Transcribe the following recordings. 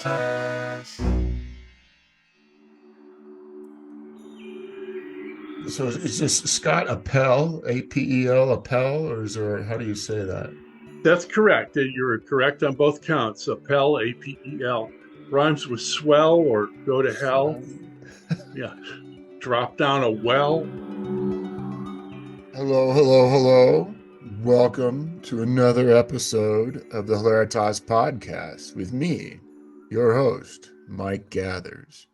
So is this Scott Apel, Apel, Apel, or is there, how do you say that? That's correct. You're correct on both counts. Apel, Apel, rhymes with swell or go to hell. Yeah, drop down a well. Hello, hello, hello. Welcome to another episode of the Hilaritas podcast with me, your host, Mike Gathers.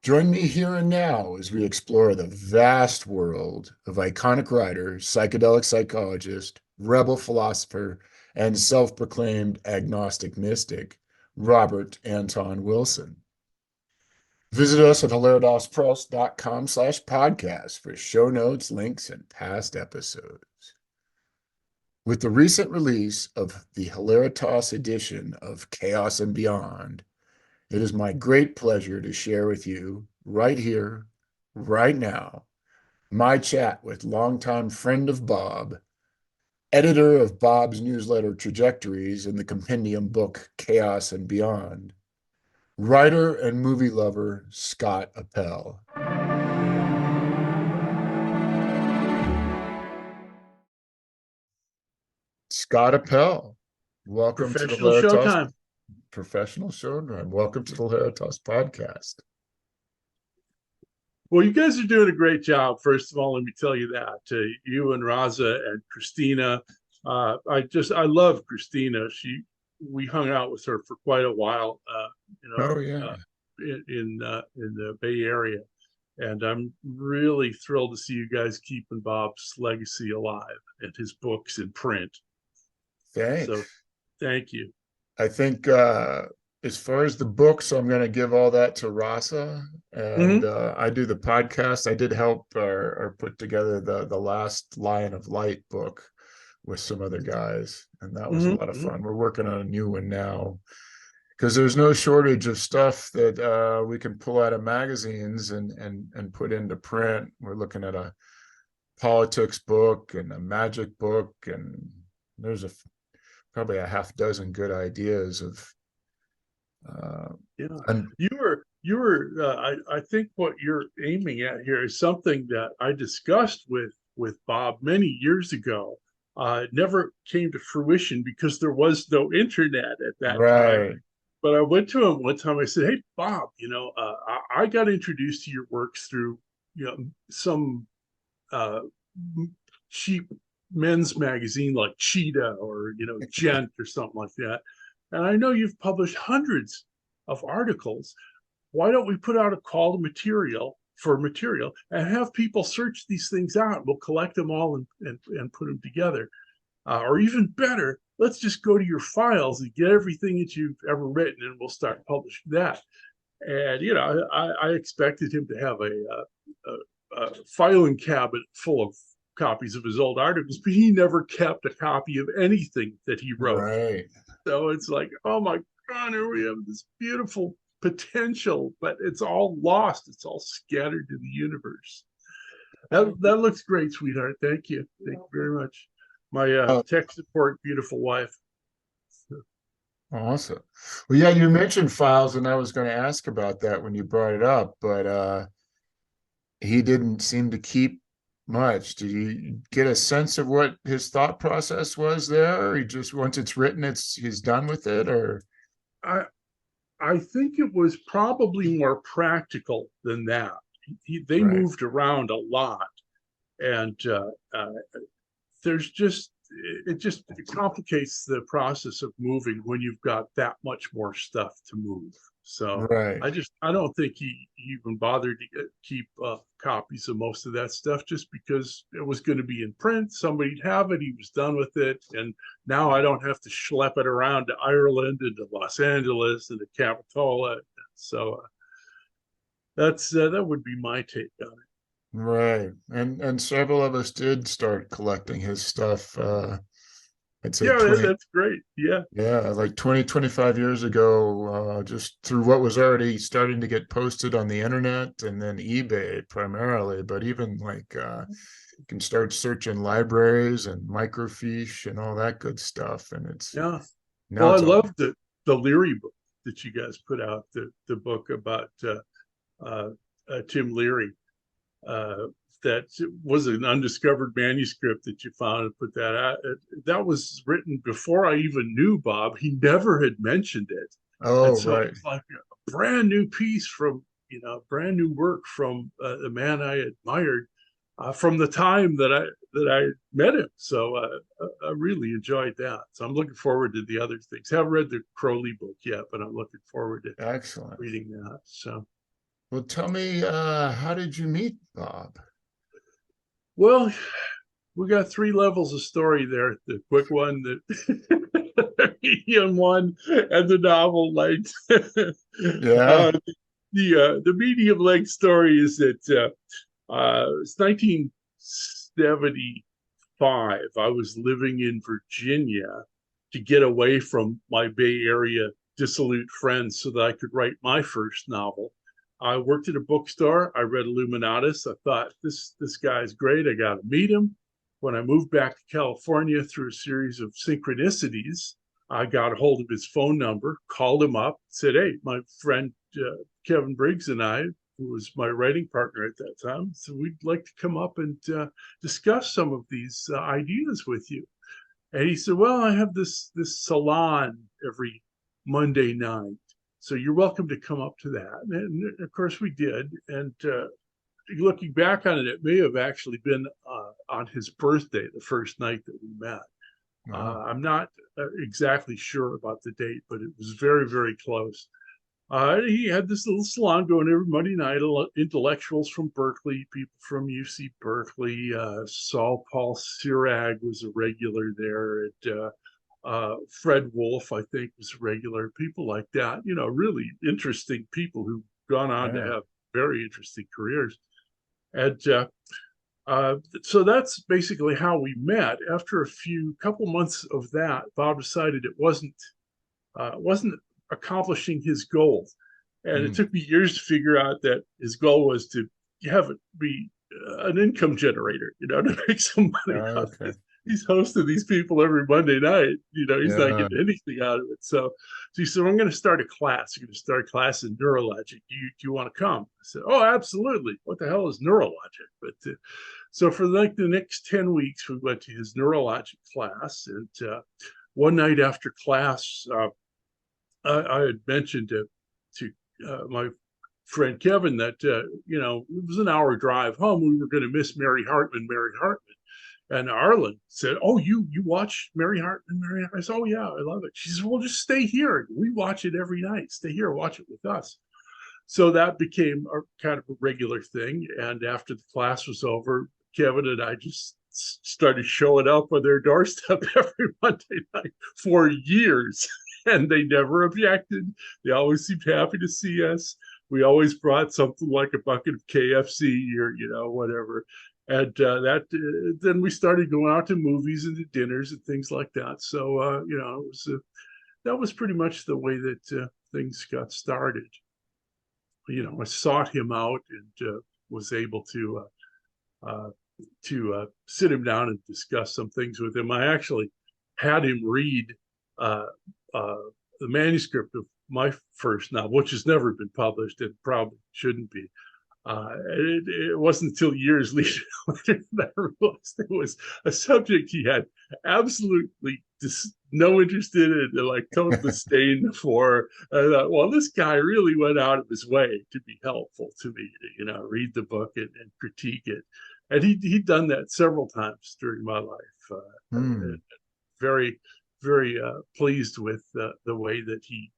Join me here and now as we explore the vast world of iconic writer, psychedelic psychologist, rebel philosopher, and self-proclaimed agnostic mystic, Robert Anton Wilson. Visit us at hilaritaspress.com/podcast for show notes, links, and past episodes. With the recent release of the Hilaritas edition of Chaos and Beyond, it is my great pleasure to share with you right here, right now, my chat with longtime friend of Bob, editor of Bob's newsletter Trajectories and the compendium book Chaos and Beyond, writer and movie lover Scott Apel. Scott Apel, welcome to the Professional Hilaritas showtime. Professional Showtime. Welcome to the Hilaritas podcast. Well, you guys are doing a great job. First of all, let me tell you that. You and Raza and Christina. I love Christina. We hung out with her for quite a while. Oh yeah. In the Bay Area, and I'm really thrilled to see you guys keeping Bob's legacy alive and his books in print. So, Thanks. thank you. I think as far as the books, I'm going to give all that to Rasa, and Mm-hmm. I do the podcast. I did help or put together the last Lion of Light book with some other guys, and that was a lot of Mm-hmm. fun. We're working on a new one now because there's no shortage of stuff that we can pull out of magazines and put into print. We're looking at a politics book and a magic book, and there's probably a half dozen good ideas of Yeah, and I think what you're aiming at here is something that I discussed with Bob many years ago. It never came to fruition because there was no internet at that time. right. But I went to him one time. I said, "Hey, Bob, I got introduced to your works through some uh, cheap men's magazine like Cheetah or Gent or something like that. And I know you've published hundreds of articles. Why don't we put out a call to material for material and have people search these things out? We'll collect them all and put them together. Or even better, let's just go to your files and get everything that you've ever written and we'll start publishing that." And, I expected him to have a filing cabinet full of copies of his old articles, but he never kept a copy of anything that he wrote. Right. So it's like, oh my God, here we have this beautiful potential, but it's all lost. It's all scattered to the universe. That looks great, sweetheart. Thank you. Thank you very much. My uh, tech support, beautiful wife. Awesome. Well, yeah, you mentioned files, and I was going to ask about that when you brought it up, but he didn't seem to keep much. Did you get a sense of what his thought process was there? Or he just once it's written, he's done with it, or I I think it was probably more practical than that. They right, moved around a lot, and there's just it complicates the process of moving when you've got that much more stuff to move. So right, I don't think he even bothered to keep copies of most of that stuff just because it was going to be in print. Somebody'd have it. He was done with it, and now I don't have to schlep it around to Ireland and to Los Angeles and to Capitola. So that would be my take on it. right. And several of us did start collecting his stuff. I'd say Yeah, 20, that's great. Yeah. yeah, like 20, 25 years ago, just through what was already starting to get posted on the internet and then eBay primarily, but even like you can start searching libraries and microfiche and all that good stuff. And Yeah. now Well, I it's all love the Leary book. that you guys put out, the book about Tim Leary. Uh, that was an undiscovered manuscript that you found and put that out. That was written before I even knew Bob. He never had mentioned it. And Oh, so right. it's like a brand new piece from, brand new work from the man I admired from the time that I met him. So I really enjoyed that. So I'm looking forward to the other things. Haven't read the Crowley book yet, but I'm looking forward to Excellent. reading that. So, Well, tell me, how did you meet Bob? well, we got three levels of story there. The quick one, the medium one, and the novel length. Yeah. The medium length story is that it's 1975. I was living in Virginia to get away from my Bay Area dissolute friends so that I could write my first novel. I worked at a bookstore. I read Illuminatus. I thought this guy's great. I got to meet him. When I moved back to California through a series of synchronicities, I got a hold of his phone number, called him up, said, "Hey, my friend Kevin Briggs and I, who was my writing partner at that time, so we'd like to come up and discuss some of these ideas with you." And he said, "Well, I have this salon every Monday night, so you're welcome to come up to that." And of course, we did. And looking back on it, it may have actually been on his birthday, the first night that we met. Wow. I'm not exactly sure about the date, but it was very, very close. He had this little salon going every Monday night. Intellectuals from Berkeley, people from UC Berkeley. Saul Paul Sirag was a regular there. Fred Wolf, I think, was a regular. People like that, really interesting people who've gone on to Yeah. have very interesting careers. And so that's basically how we met. After a couple months of that, Bob decided it wasn't accomplishing his goal, and it Mm. took me years to figure out that his goal was to have it be an income generator, to make some money out of Okay. it. He's hosting these people every Monday night. He's not Yeah. getting anything out of it. So he said, "I'm going to start a class. I'm going to start a class in neurologic. Do you want to come?" I said, "Oh, absolutely. What the hell is neurologic?" But so for like the next 10 weeks, we went to his neurologic class. And one night after class, I had mentioned to my friend Kevin that it was an hour drive home. We were going to miss Mary Hartman. And Arlen said, "Oh, you watch Mary Hartman, Mary Hartman?" I said, "Oh yeah, I love it." She said, "Well, just stay here. We watch it every night. Stay here, watch it with us." So that became a kind of a regular thing. And after the class was over, Kevin and I just started showing up on their doorstep every Monday night for years. And they never objected. They always seemed happy to see us. We always brought something like a bucket of KFC or, whatever. And then we started going out to movies and to dinners and things like that. So, that was pretty much the way that things got started. I sought him out and was able uh, to sit him down and discuss some things with him. I actually had him read uh, uh, the manuscript of my first novel, which has never been published and probably shouldn't be. It wasn't until years later that I realized it was a subject he had absolutely no interest in it, and like total disdain for. I thought, well, this guy really went out of his way to be helpful to me, read the book and critique it. And he'd done that several times during my life. Mm. Very, very pleased with the way that he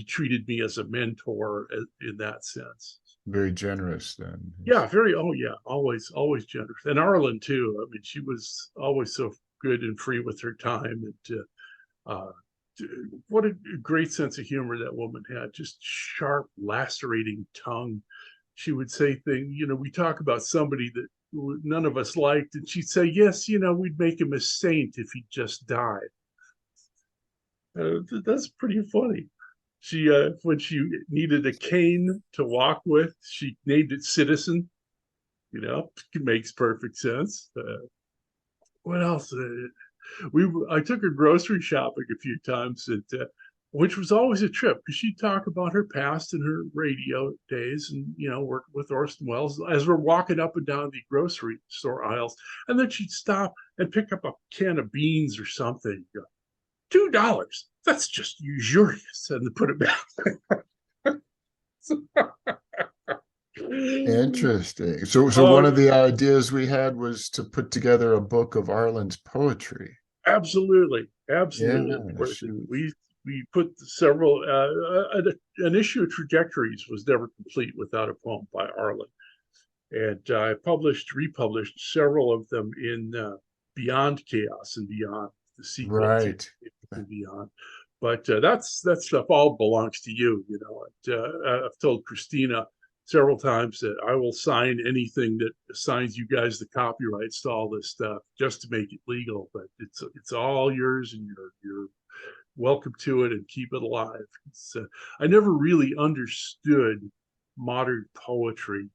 treated me as a mentor in that sense. Very generous then. Yeah, oh yeah, always generous. And Arlen too. I mean, she was always so good and free with her time. And uh, what a great sense of humor that woman had. Just sharp, lacerating tongue. She would say things. We talk about somebody that none of us liked, and she'd say, "Yes, we'd make him a saint if he just died." That's pretty funny. She, when she needed a cane to walk with, she named it Citizen. It makes perfect sense. What else? I took her grocery shopping a few times, and which was always a trip because she'd talk about her past and her radio days and, working with Orson Welles as we're walking up and down the grocery store aisles. And then she'd stop and pick up a can of beans or something. $2. That's just usurious. And then put it back. Interesting. So one Oh, of the ideas we had was to put together a book of Arlen's poetry. absolutely, Yeah, absolutely. shoot. We put several. An issue of Trajectories was never complete without a poem by Arlen, and I republished several of them in Beyond Chaos and Beyond, the sequel to Right. and Beyond. But that stuff all belongs to you. I've told Christina several times that I will sign anything that assigns you guys the copyrights to all this stuff just to make it legal. But it's all yours, and you're welcome to it and keep it alive. I never really understood modern poetry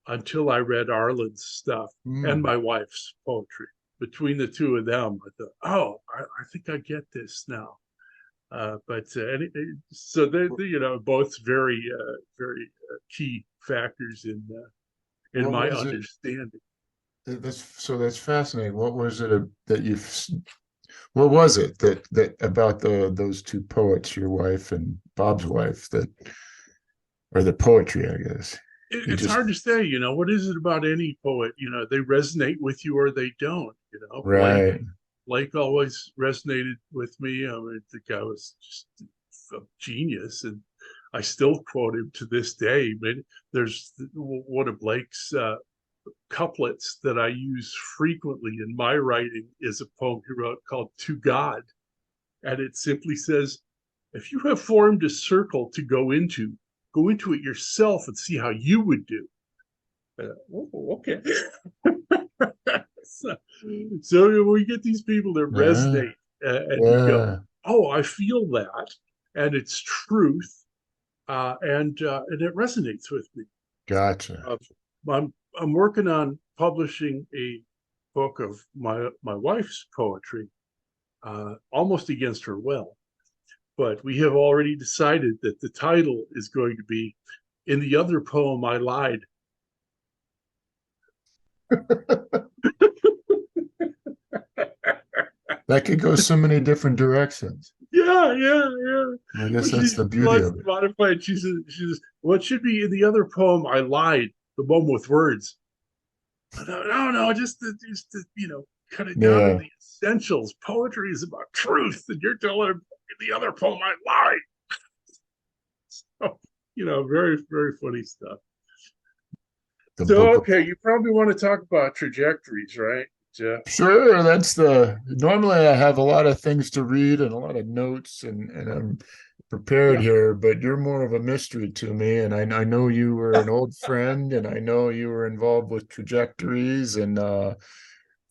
until I read Arlen's stuff and Mm. my wife's poetry. Between the two of them, I thought, oh, I think I get this now. So they're both very key factors in What my was it? understanding. That's fascinating. What was it that you? What was it that about those two poets, your wife and Bob's wife, or the poetry, I guess? You It's just hard to say. What is it about any poet? They resonate with you or they don't. right. Blake always resonated with me. I think I was just a genius, and I still quote him to this day. But there's one of Blake's couplets that I use frequently in my writing is a poem he wrote called "To God," and it simply says, "If you have formed a circle to go into it yourself and see how you would do." Okay. so, so we get these people that Yeah. resonate, and you go, Yeah. "Oh, I feel that," and it's truth, and it resonates with me. Gotcha. Uh, I'm working on publishing a book of my wife's poetry, almost against her will, but we have already decided that the title is going to be "In the Other Poem I Lied." That could go so many different directions. Yeah, yeah, yeah. I Well, guess that's she the beauty wants of to it. modify it. She says, what should be in the other poem? I lied. The one with words. No, no, no. Just cut it down to Yeah. the essentials. Poetry is about truth, and you're telling her in the other poem I lied. So, very, very funny stuff. The So, book of okay, you probably want to talk about trajectories, right? Sure, normally I have a lot of things to read and a lot of notes and I'm prepared Yeah. here, but you're more of a mystery to me. And I know you were an old friend and I know you were involved with Trajectories and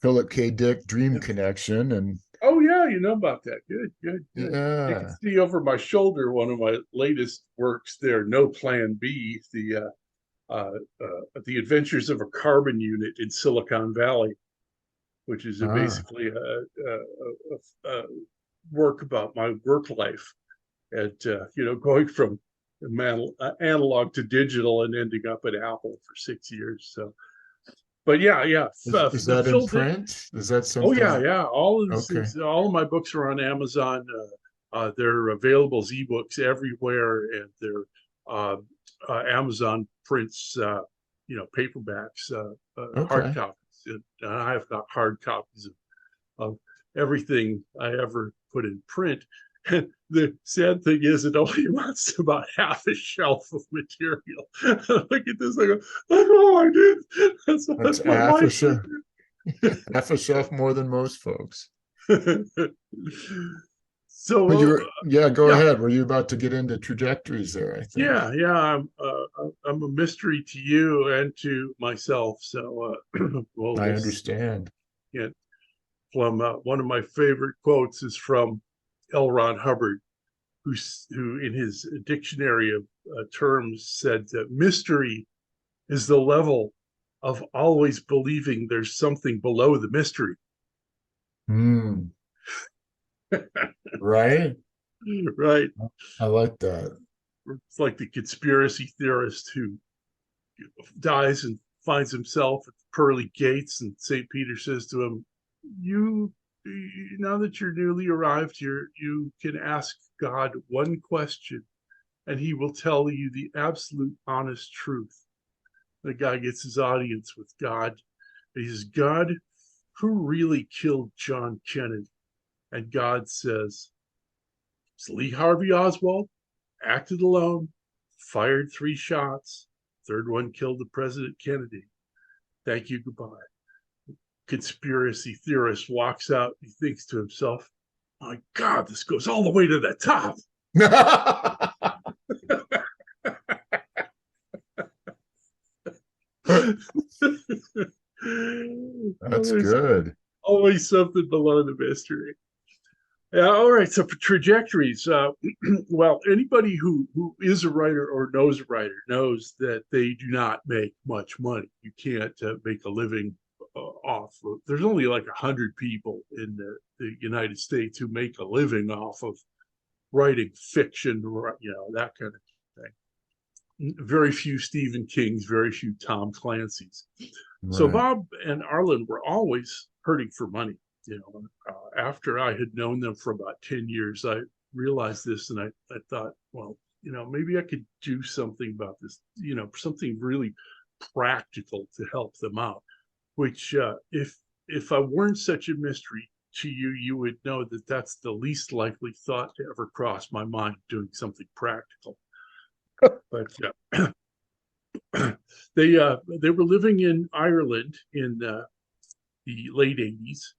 Philip K. Dick Dream Yeah. Connection. And Oh yeah, you know about that. Good, good, good. You can yeah. see over my shoulder one of my latest works there, No Plan B, the Adventures of a Carbon Unit in Silicon Valley, which is Ah, basically a work about my work life and going from analog to digital and ending up at Apple for 6 years. So, but yeah, yeah, is the that in Phil Dick. print? Is that Oh yeah, something? yeah. Okay. All of my books are on Amazon. They're available as ebooks everywhere, and they're uh, Amazon prints, paperbacks, hard Okay. copies. And I've got hard copies of everything I ever put in print. And the sad thing is, it only amounts to about half a shelf of material. Look at this. I go, oh, I did. That's That's my wife right half a shelf more than most folks. there. But So, yeah, go yeah, ahead. Were you about to get into Trajectories there, I think? yeah. I'm a mystery to you and to myself. So, I we'll understand. get from one of my favorite quotes is from L. Ron Hubbard, who in his dictionary of terms said that mystery is the level of always believing there's something below the mystery. Hmm. Right? Right. I like that. It's like the conspiracy theorist who dies and finds himself at the pearly gates, and St. Peter says to him, you now that you're newly arrived here, you can ask God one question and he will tell you the absolute honest truth. The guy gets his audience with God. He says, God, who really killed John Kennedy? And God says, it's Lee Harvey Oswald, acted alone, fired 3 shots. Third one killed the President Kennedy. Thank you, goodbye. Conspiracy theorist walks out. He thinks to himself, my God, this goes all the way to the top. That's There's good. always something below the mystery. Yeah, all right. So for trajectories, well, anybody who is a writer or knows a writer knows that they do not make much money. You can't make a living off of. There's only like 100 people in the United States who make a living off of writing fiction, that kind of thing. Very few Stephen Kings, very few Tom Clancy's. So Right. Bob and Arlen were always hurting for money. After I had known them for about 10 years, I realized this, and I thought, well, maybe I could do something about this, something really practical to help them out, which if I weren't such a mystery to you, you would know that that's the least likely thought to ever cross my mind, doing something practical. But they were living in Ireland in the late 80s,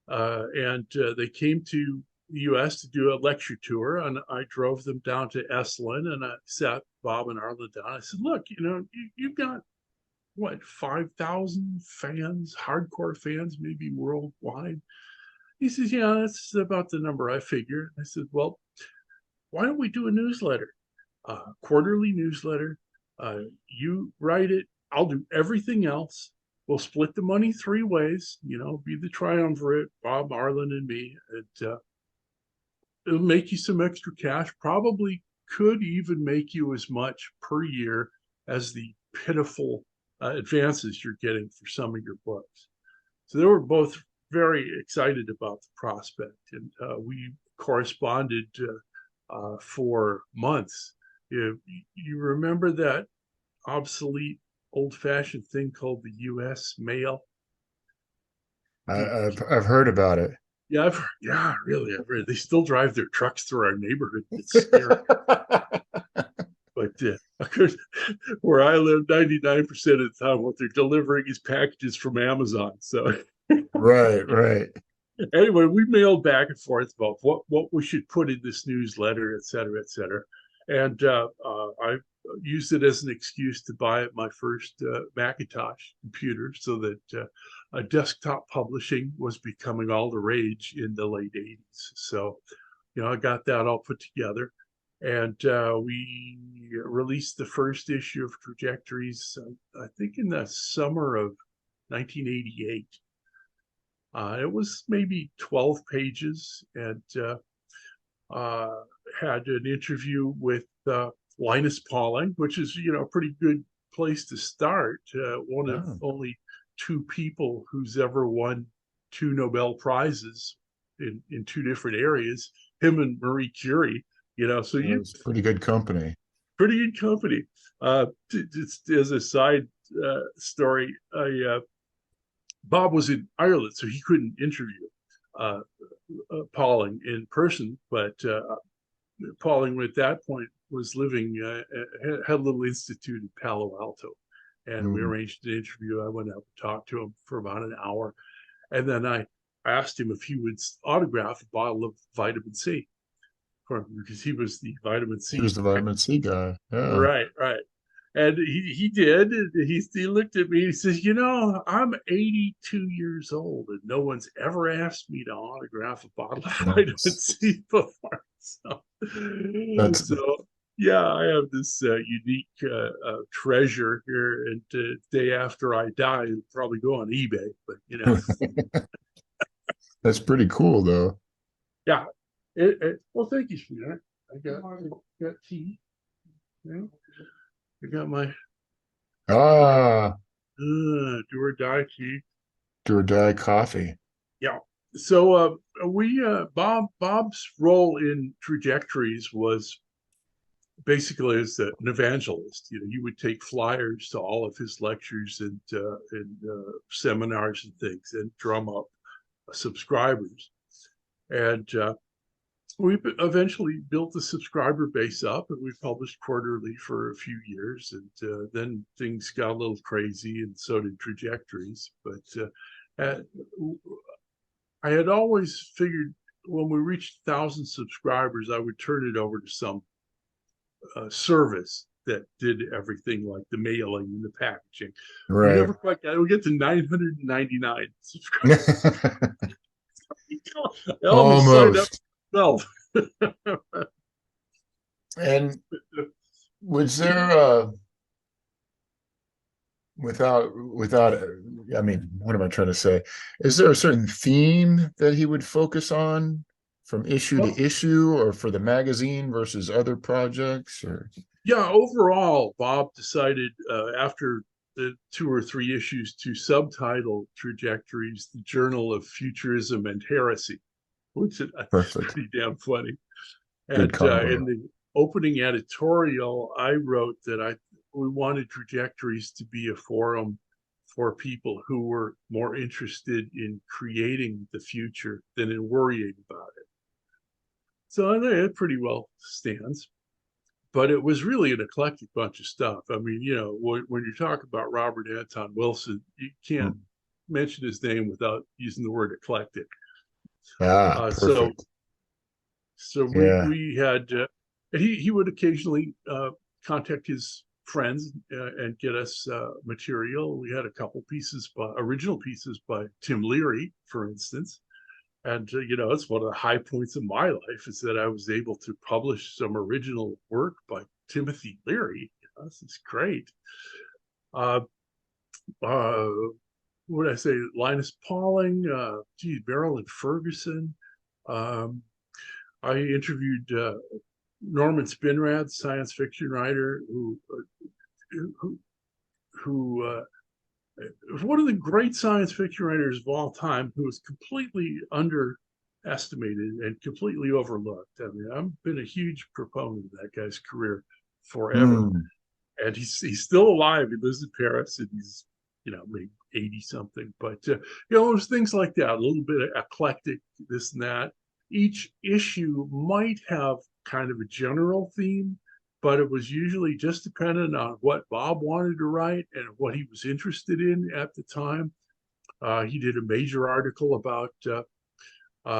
and they came to the U.S. to do a lecture tour, and I drove them down to Esalen, and I sat Bob and Arlen down. I said, "Look, you've got what 5,000 fans, hardcore fans, maybe worldwide." He says, "Yeah, that's about the number I figure." I said, "Well, why don't we do a newsletter, quarterly newsletter? You write it, I'll do everything else. We'll split the money 3 ways, be the triumvirate, Bob, Arlen, and me. It'll make you some extra cash, probably could even make you as much per year as the pitiful advances you're getting for some of your books." So they were both very excited about the prospect, and we corresponded for months. You remember that obsolete, old-fashioned thing called the U.S. mail? I've heard about it. Yeah, yeah, really, I've heard. They still drive their trucks through our neighborhood. It's scary. But of course, where I live, 99% of the time, what they're delivering is packages from Amazon. So Right, right. anyway, we mailed back and forth about what we should put in this newsletter, et cetera, et cetera. And I used it as an excuse to buy my first Macintosh computer, so that desktop publishing was becoming all the rage in the late 80s. So, I got that all put together, and we released the first issue of Trajectories, I think in the summer of 1988. It was maybe 12 pages, and had an interview with Linus Pauling, which is, a pretty good place to start. One of Oh, only 2 people who's ever won 2 Nobel Prizes in 2 different areas, him and Marie Curie. So that you was pretty good company. pretty good company. Just as a side story, Bob was in Ireland, so he couldn't interview uh, Pauling in person, but Pauling at that point was living, had a little institute in Palo Alto, and we Mm. arranged an interview. I went up and talked to him for about an hour, and then I asked him if he would autograph a bottle of vitamin C for him, because he was the vitamin He was C. the vitamin C guy. Yeah. Right, right. And he did. He looked at me and he says, I'm 82 years old and no one's ever asked me to autograph a bottle of vitamin Nice. C before. So, That's so yeah, I have this unique treasure here. And day after I die, it'll probably go on eBay. But, that's pretty cool though. yeah. Well, thank you, sweetheart. I got tea. Yeah. I got my Ah, do or die tea. do or die coffee. Yeah. So we Bob's role in Trajectories was basically as an evangelist. You know, he would take flyers to all of his lectures and seminars and things, and drum up subscribers. And we eventually built the subscriber base up, and we published quarterly for a few years. And then things got a little crazy, and so did Trajectories. But I had always figured when we reached 1,000 subscribers, I would turn it over to some service that did everything like the mailing and the packaging. We Right. never quite got it. We get to 999 subscribers. I almost signed up Almost. myself. And was there without I mean, what am I trying to say? Is there a certain theme that he would focus on from issue to Well, issue, or for the magazine versus other projects, or yeah, overall, Bob decided after the 2 or 3 issues to subtitle Trajectories, the Journal of Futurism and Heresy, which I think is perfect? pretty damn funny. Good And in combo. the opening editorial, I wrote that we wanted Trajectories to be a forum for people who were more interested in creating the future than in worrying about it. So I think it pretty well stands. But it was really an eclectic bunch of stuff. I mean, you know, when you talk about Robert Anton Wilson, you can't Mm. mention his name without using the word eclectic. Ah, Uh, so perfect. so Yeah. we had and he would occasionally contact his friends and get us material. We had a couple pieces by original pieces by Tim Leary, for instance. And you know, it's one of the high points of my life is that I was able to publish some original work by Timothy Leary. You know, this is great. Uh, uh, what did I say? Linus Pauling, Beryl and Ferguson. Um, I interviewed Norman Spinrad, science fiction writer, who, who one of the great science fiction writers of all time, who was completely underestimated and completely overlooked. I mean, I've been a huge proponent of that guy's career forever, Mm. and he's still alive. He lives in Paris, and he's, you know, maybe 80 something. But you know, there's things like that, a little bit of eclectic, this and that. Each issue might have kind of a general theme, but it was usually just dependent on what Bob wanted to write and what he was interested in at the time. He did a major article about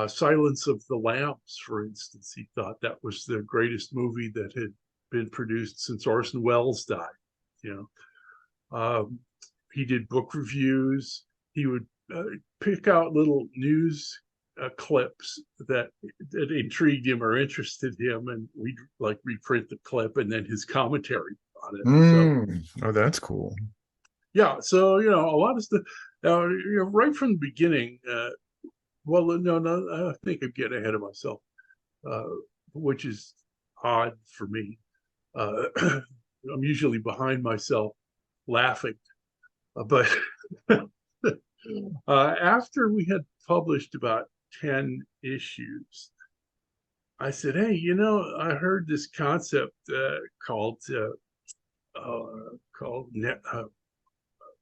Silence of the Lambs, for instance. He thought that was the greatest movie that had been produced since Orson Welles died. You know, he did book reviews. He would pick out little news clips that intrigued him or interested him, and we'd like reprint the clip and then his commentary on it. So Mm. Oh, that's cool. yeah, so you know, a lot of stuff. You know, right from the beginning. Well, no, I think I'm getting ahead of myself, uh, which is odd for me. I'm usually behind myself laughing, but after we had published about 10 issues, I said, "Hey, you know, I heard this concept called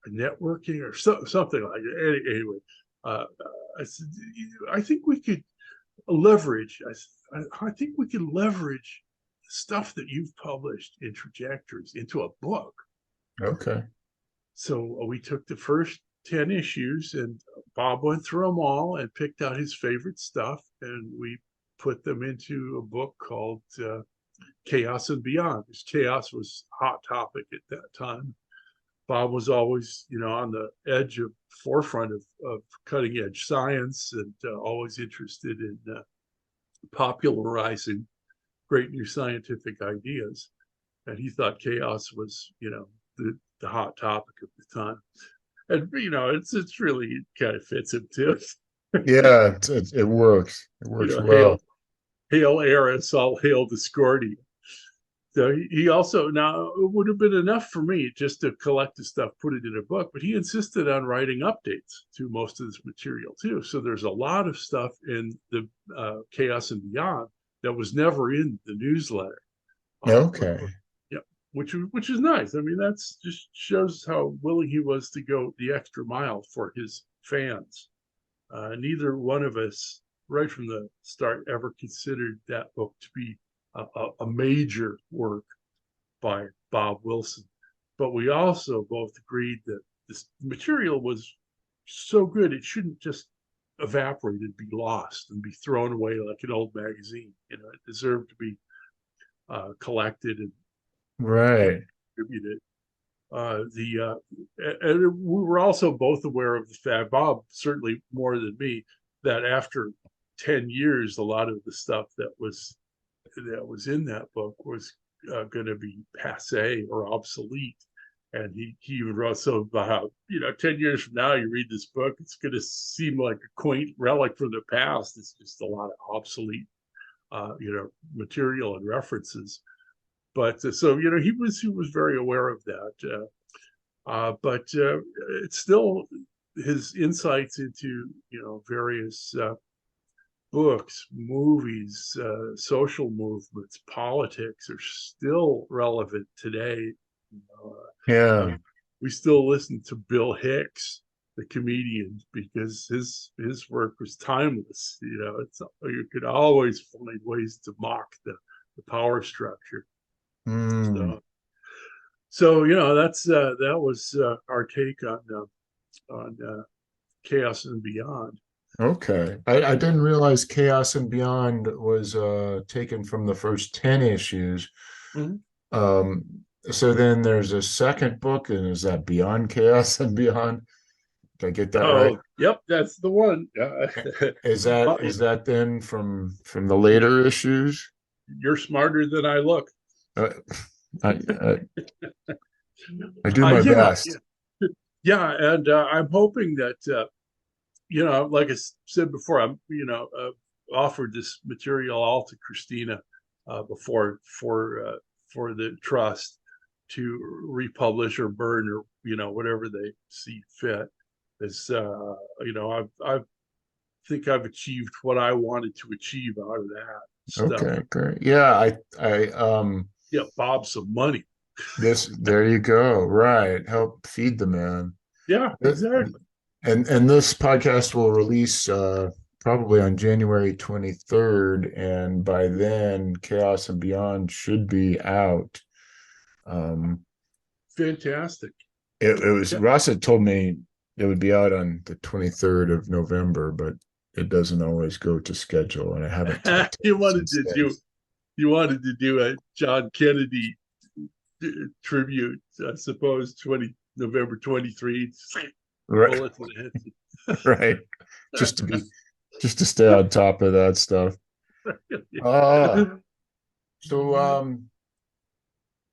networking or something like it." Anyway, uh, I said, "I think we could leverage. I think we can leverage stuff that you've published in Trajectories into a book." Okay. So we took the first 10 issues and Bob went through them all and picked out his favorite stuff. And we put them into a book called Chaos and Beyond, because chaos was a hot topic at that time. Bob was always, you know, on the edge of forefront of cutting edge science and always interested in popularizing great new scientific ideas. And he thought chaos was, you know, the hot topic of the time. And you know, it's really, it kind of fits him too. Yeah, it works. It You works know, hail well. Hail Eris, all hail Discordia. So he also, now it would have been enough for me just to collect the stuff, put it in a book, but he insisted on writing updates to most of this material too. So there's a lot of stuff in the Chaos and Beyond that was never in the newsletter. Okay. Yeah, which is nice. I mean, that's just shows how willing he was to go the extra mile for his fans. Neither one of us, right from the start, ever considered that book to be a major work by Bob Wilson. But we also both agreed that this material was so good it shouldn't just evaporate and be lost and be thrown away like an old magazine. You know, it deserved to be collected and Right. distributed. And we were also both aware of the fact, Bob certainly more than me, that after 10 years, a lot of the stuff that was in that book was going to be passe or obsolete. And he even wrote so about how, 10 years from now, you read this book, it's going to seem like a quaint relic from the past. It's just a lot of obsolete, material and references. But so, he was very aware of that. But it's still his insights into, various books, movies, social movements, politics are still relevant today. Yeah. We still listen to Bill Hicks, the comedian, because his work was timeless. You could always find ways to mock the power structure. Mm. So that's that was our take on Chaos and Beyond. Okay. I didn't realize Chaos and Beyond was taken from the first 10 issues. Mhm. Um, so then there's a second book, and is that Beyond Chaos and Beyond? Did I get that right? Oh, yep, that's the one. Is Well, that then from the later issues? you're smarter than I look. Uh, I I do my Yeah, best. yeah, and I'm hoping that like I said before, I'm offered this material all to Christina before for the trust to republish or burn or whatever they see fit. Is I think I've achieved what I wanted to achieve out of that stuff. Okay, great. Yeah, Yeah, Bob some money. there you go. Right. Help feed the man. Yeah, exactly. And this podcast will release probably on January 23rd, and by then Chaos and Beyond should be out. Um, Fantastic. it was Yeah. Ross had told me it would be out on the 23rd of November, but it doesn't always go to schedule, and I haven't talked to you him wanted since to then. do you wanted to do a John Kennedy tribute, I suppose, November 23. Right, Bullets in the head. right. Just to be just to stay on top of that stuff. Uh so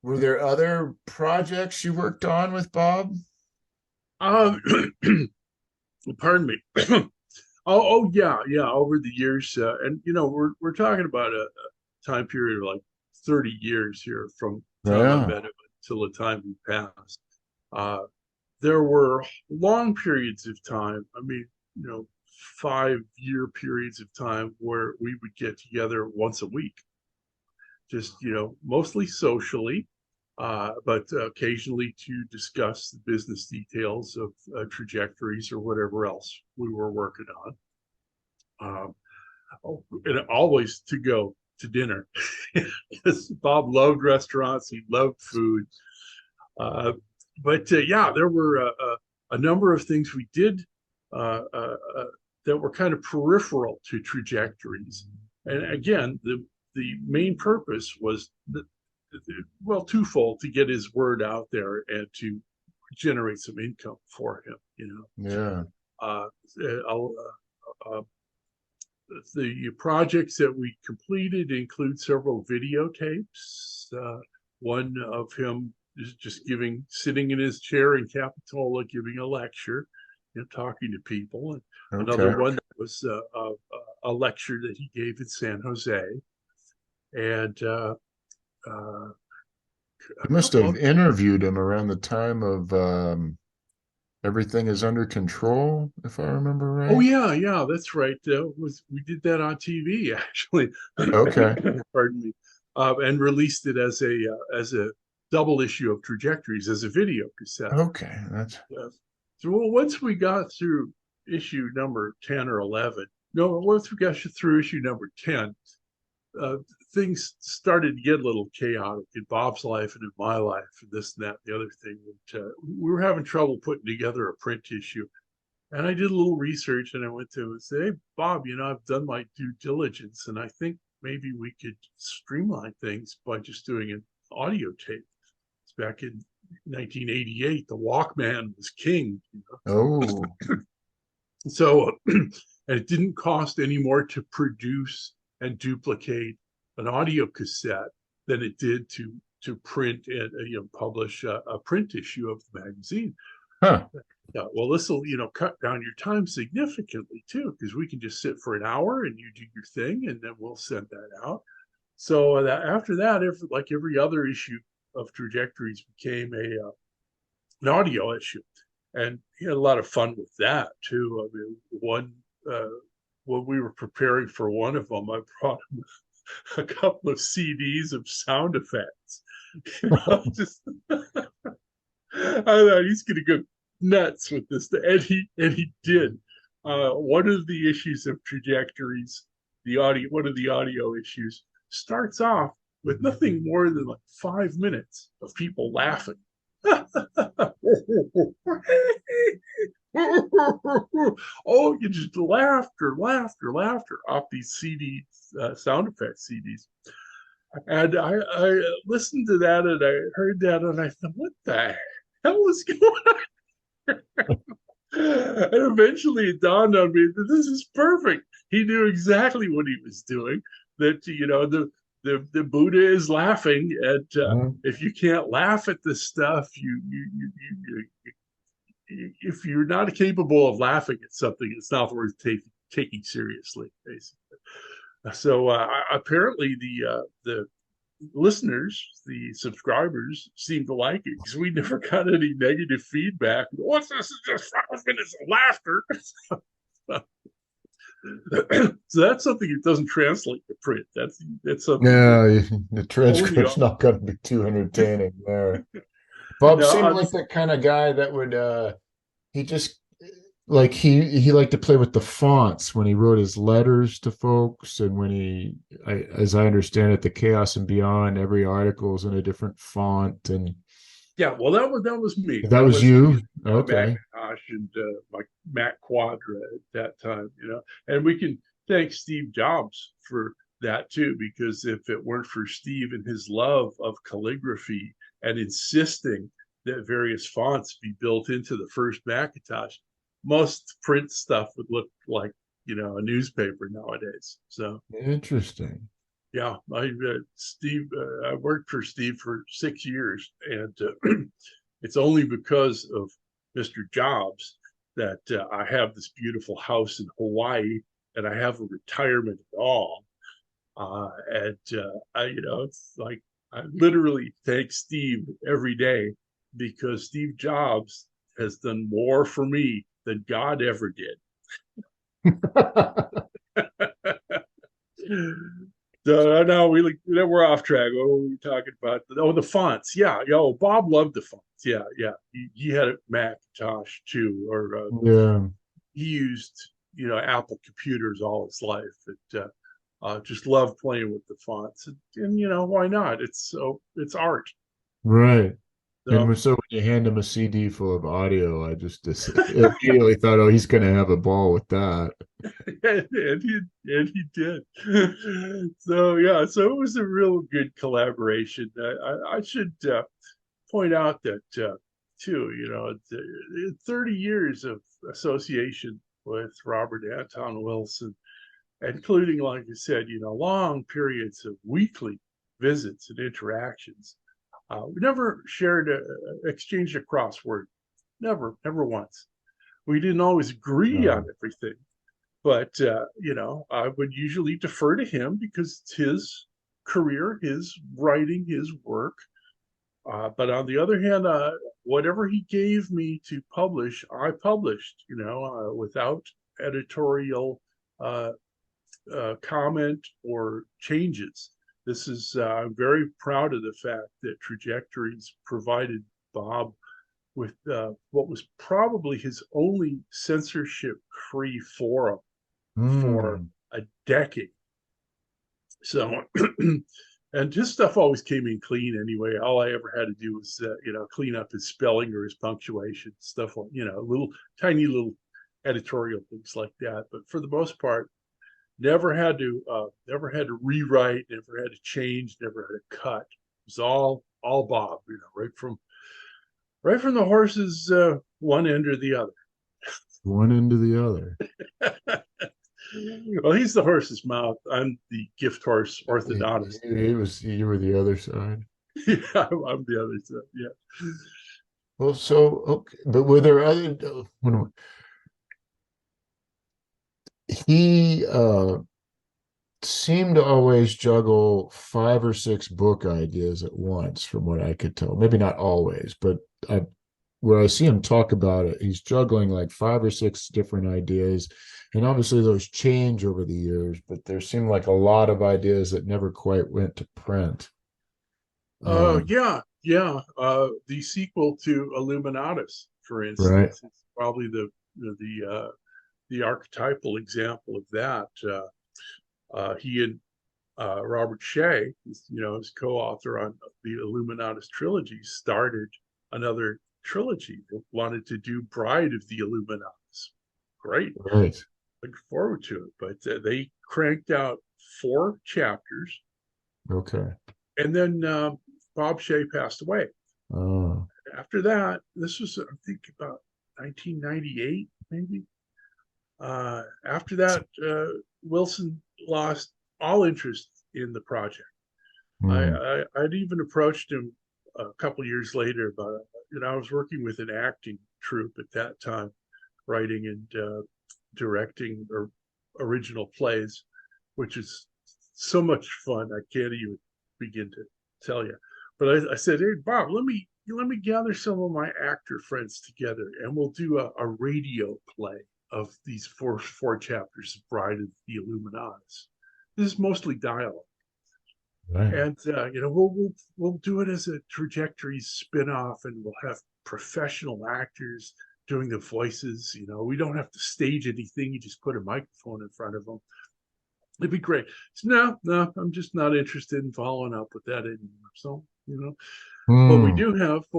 were there other projects you worked on with Bob? um, pardon me. Yeah, yeah. Over the years, and we're talking about a time period of like 30 years here from the time I Yeah. met him until the time he passed. Uh, there were long periods of time. I mean, 5-year periods of time where we would get together once a week, just mostly socially, but occasionally to discuss the business details of trajectories or whatever else we were working on. And always to go to dinner because Bob loved restaurants, he loved food. Uh, but yeah, there were a number of things we did that were kind of peripheral to trajectories. And again, the main purpose was well, twofold: to get his word out there and to generate some income for him. Yeah. Uh, uh, uh, the projects that we completed include several videotapes. One of him is just sitting in his chair in Capitola, giving a lecture and talking to people. And another Okay. one was a lecture that he gave in San Jose, and a You must couple have of, interviewed him around the time of Everything is Under Control, if I remember oh right. yeah, yeah, that's right. Was we did that on TV actually? Okay. Pardon me, and released it as a double issue of Trajectories as a video cassette. Okay. That's So well, once we got through issue number 10 or 11, no, once we got through issue number 10, uh, things started to get a little chaotic in Bob's life and in my life, and this and that, and the other thing. We were having trouble putting together a print issue. And I did a little research and I went to him and said, hey, Bob, I've done my due diligence and I think maybe we could streamline things by just doing an audio tape. It's back in 1988. The Walkman was king. oh. So, and it didn't cost any more to produce and duplicate an audio cassette than it did to print and publish a print issue of the magazine. Huh. Yeah, well, this will cut down your time significantly too, because we can just sit for an hour and you do your thing, and then we'll send that out. So after that, like every other issue of Trajectories became an audio issue, and he had a lot of fun with that too. I mean, when we were preparing for one of them, I brought him a couple of CDs of sound effects. Just I thought he's going to go nuts with this, and he did. One of the issues of Trajectories, one of the audio issues, starts off with nothing more than like 5 minutes of people laughing. Oh, you just laughter, laughter, laughter off these CDs, sound effects CDs. And I listened to that and I heard that and I thought, what the hell is going on? And eventually it dawned on me that this is perfect. He knew exactly what he was doing. That the Buddha is laughing, and Mhm. if you can't laugh at this stuff, if you're not capable of laughing at something, it's not worth taking seriously, basically. So apparently the listeners, the subscribers, seem to like it because we never got any negative feedback. What's this? Is just 5 minutes of laughter. So that's something that doesn't translate to print. That's something that Yeah, the only transcript's not going to be too entertaining there. Bob now seemed like the kind of guy that would he just like he liked to play with the fonts when he wrote his letters to folks, and when as I understand it, the Chaos and Beyond, every article is in a different font. And yeah, well that was me. that I was wasn't you. using my Okay. Macintosh and my Mac Quadra at that time, and we can thank Steve Jobs for that too, because if it weren't for Steve and his love of calligraphy and insisting that various fonts be built into the first Macintosh, most print stuff would look like a newspaper nowadays. So Interesting. yeah, I worked for Steve for 6 years, and it's only because of Mr. Jobs that I have this beautiful house in Hawaii and I have a retirement at all. And it's like I literally thank Steve every day because Steve Jobs has done more for me than God ever did. So now we're off track. What were we talking about? Oh, the fonts. Yeah, Bob loved the fonts. Yeah, yeah. He had a Macintosh too, or Yeah, he used Apple computers all his life. Just loved playing with the fonts, and why not? It's art. right. And So so when you hand him a CD full of audio, I just immediately thought, oh, he's going to have a ball with that. and he did. So yeah, so it was a real good collaboration. I should point out that too, 30 years of association with Robert Anton Wilson, including, like I said, long periods of weekly visits and interactions. We never exchanged a crossword, never once. We didn't always agree on No. everything, but I would usually defer to him because it's his career, his writing, his work. But on the other hand, whatever he gave me to publish, I published, without editorial uh, comment or changes. I'm very proud of the fact that Trajectories provided Bob with what was probably his only censorship free forum for Hmm. a decade. So, and his stuff always came in clean anyway. All I ever had to do was, clean up his spelling or his punctuation, stuff like, little tiny little editorial things like that. But for the most part, never had to rewrite, never had to change, never had to cut. It was all Bob, right from the horse's one end or the other. One into the other. Well, he's the horse's mouth. I'm the gift horse orthodontist. You were the other side. Yeah, I'm the other side. Yeah. Well, so okay, but were there other? He seemed to always juggle 5 or 6 book ideas at once, from what I could tell. Maybe not always, but where I see him talk about it, he's juggling like 5 or 6 different ideas. And obviously those change over the years, but there seemed like a lot of ideas that never quite went to print. Um, Yeah, yeah. The sequel to Illuminatus, for right, instance, is probably the archetypal example of that. He and Robert Shea, his co-author on the Illuminatus trilogy, started another trilogy. They wanted to do Bride of the Illuminatus. Great, right. looking forward to it. But they cranked out 4 chapters, Okay. and then Bob Shea passed away. Oh, After that, this was, I think, about 1998, maybe. After that, Wilson lost all interest in the project. hmm, I'd even approached him a couple of years later about, I was working with an acting troupe at that time, writing and directing original plays, which is so much fun. I can't even begin to tell you. But I said, "Hey, Bob, let me gather some of my actor friends together, and we'll do a radio play of these four chapters of Bride of the Illuminatus. This is mostly dialogue, right. and we'll do it as a Trajectories spin-off, and we'll have professional actors doing the voices. We don't have to stage anything. You just put a microphone in front of them. It'd be great." So, no, I'm just not interested in following up with that anymore. So, Hmm. what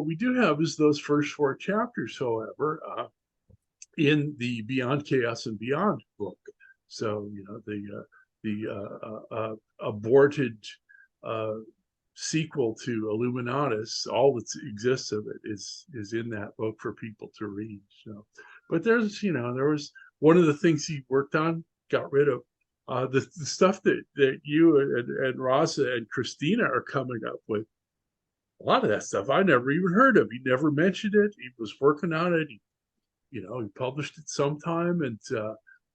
we do have is those first 4 chapters, however, in the Beyond Chaos and Beyond book. So, the aborted uh, sequel to Illuminatus, all that exists of it is in that book for people to read. So, but there was one of the things he worked on, got rid of. The stuff that you and Rasa and Christina are coming up with, a lot of that stuff I never even heard of. He never mentioned it. He was working on it. He published it sometime, and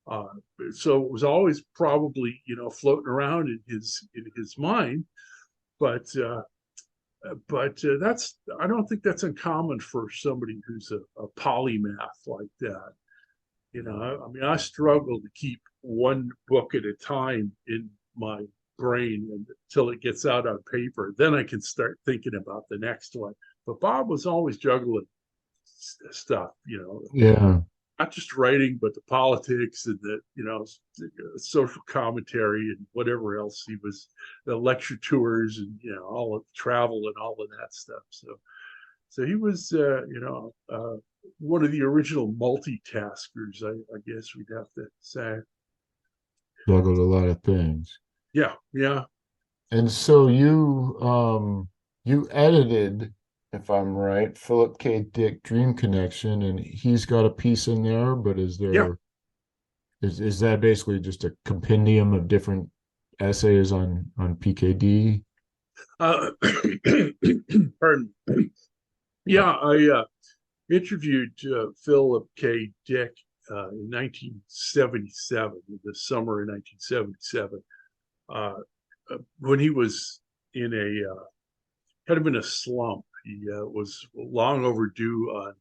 uh, so it was always probably floating around in his mind. But that's I don't think that's uncommon for somebody who's a polymath like that. I mean, I struggle to keep one book at a time in my brain until it gets out on paper. Then I can start thinking about the next one. But Bob was always juggling stuff, Yeah. not just writing, but the politics and social commentary and whatever else he was, the lecture tours and all of the travel and all of that stuff. So he was, one of the original multitaskers, I guess we'd have to say. Juggled a lot of things. Yeah, yeah. And so you edited, if I'm right, Philip K. Dick Dream Connection, and he's got a piece in there, but Yeah. is that basically just a compendium of different essays on PKD? Uh, pardon. Yeah, I interviewed Philip K. Dick in 1977, the summer of 1977, when he was in a kind of in a slump. He was long overdue on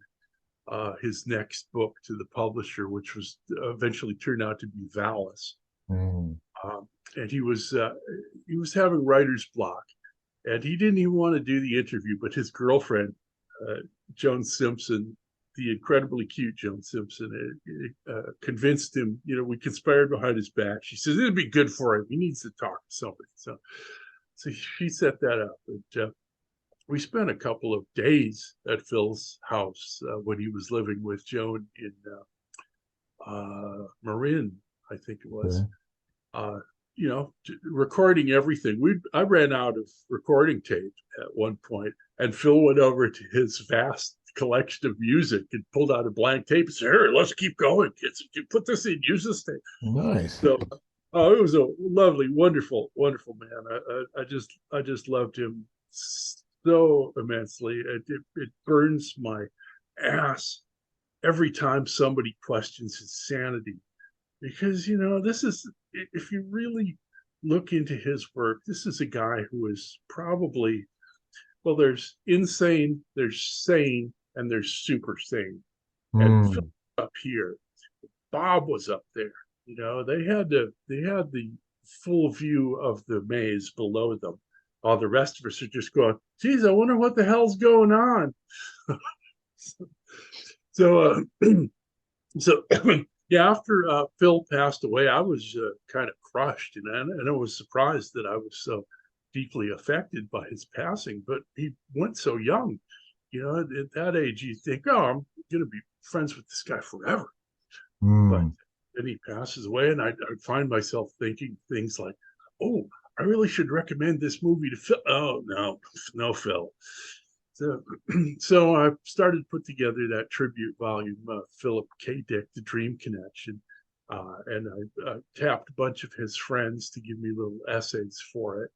his next book to the publisher, which was eventually turned out to be Valis. Mm. And he was having writer's block, and he didn't even want to do the interview, but his girlfriend, Joan Simpson, the incredibly cute Joan Simpson, convinced him. We conspired behind his back. She says it'd be good for him. He needs to talk to somebody. So she set that up. And we spent a couple of days at Phil's house when he was living with Joan in Marin, I think it was. Okay. Recording everything. I ran out of recording tape at one point, and Phil went over to his vast collection of music and pulled out a blank tape and said, "Here, let's keep going. Put this in, use this tape." Nice. So, it was a lovely, wonderful, wonderful man. I just loved him so immensely. It burns my ass every time somebody questions his sanity, because this is, if you really look into his work, this is a guy who is probably, well, there's insane, there's sane, and there's super sane. And Phil up here, Bob was up there. They had the full view of the maze below them, while the rest of us are just going, geez, I wonder what the hell's going on. So yeah, after Phil passed away, I was kind of crushed, and I was surprised that I was so deeply affected by his passing. But he went so young. At that age, you think, oh, I'm going to be friends with this guy forever. But then he passes away, and I find myself thinking things like, oh, I really should recommend this movie to Phil. Oh, no, Phil. So I started to put together that tribute volume, Philip K. Dick, The Dream Connection, and I tapped a bunch of his friends to give me little essays for it.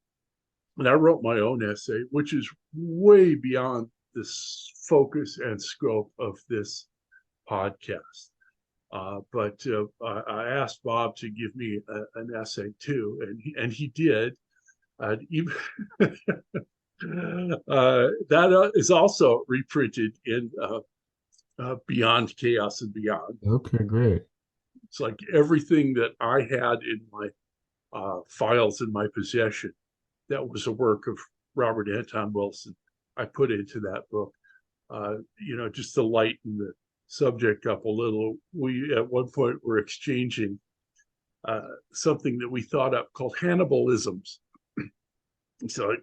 And I wrote my own essay, which is way beyond the focus and scope of this podcast. But I asked Bob to give me an essay too, and he did. Even that is also reprinted in Beyond Chaos and Beyond. Okay, great. It's like everything that I had in my files in my possession that was a work of Robert Anton Wilson, I put into that book. Just to lighten the subject up a little, we at one point were exchanging something that we thought up called Hannibalisms. So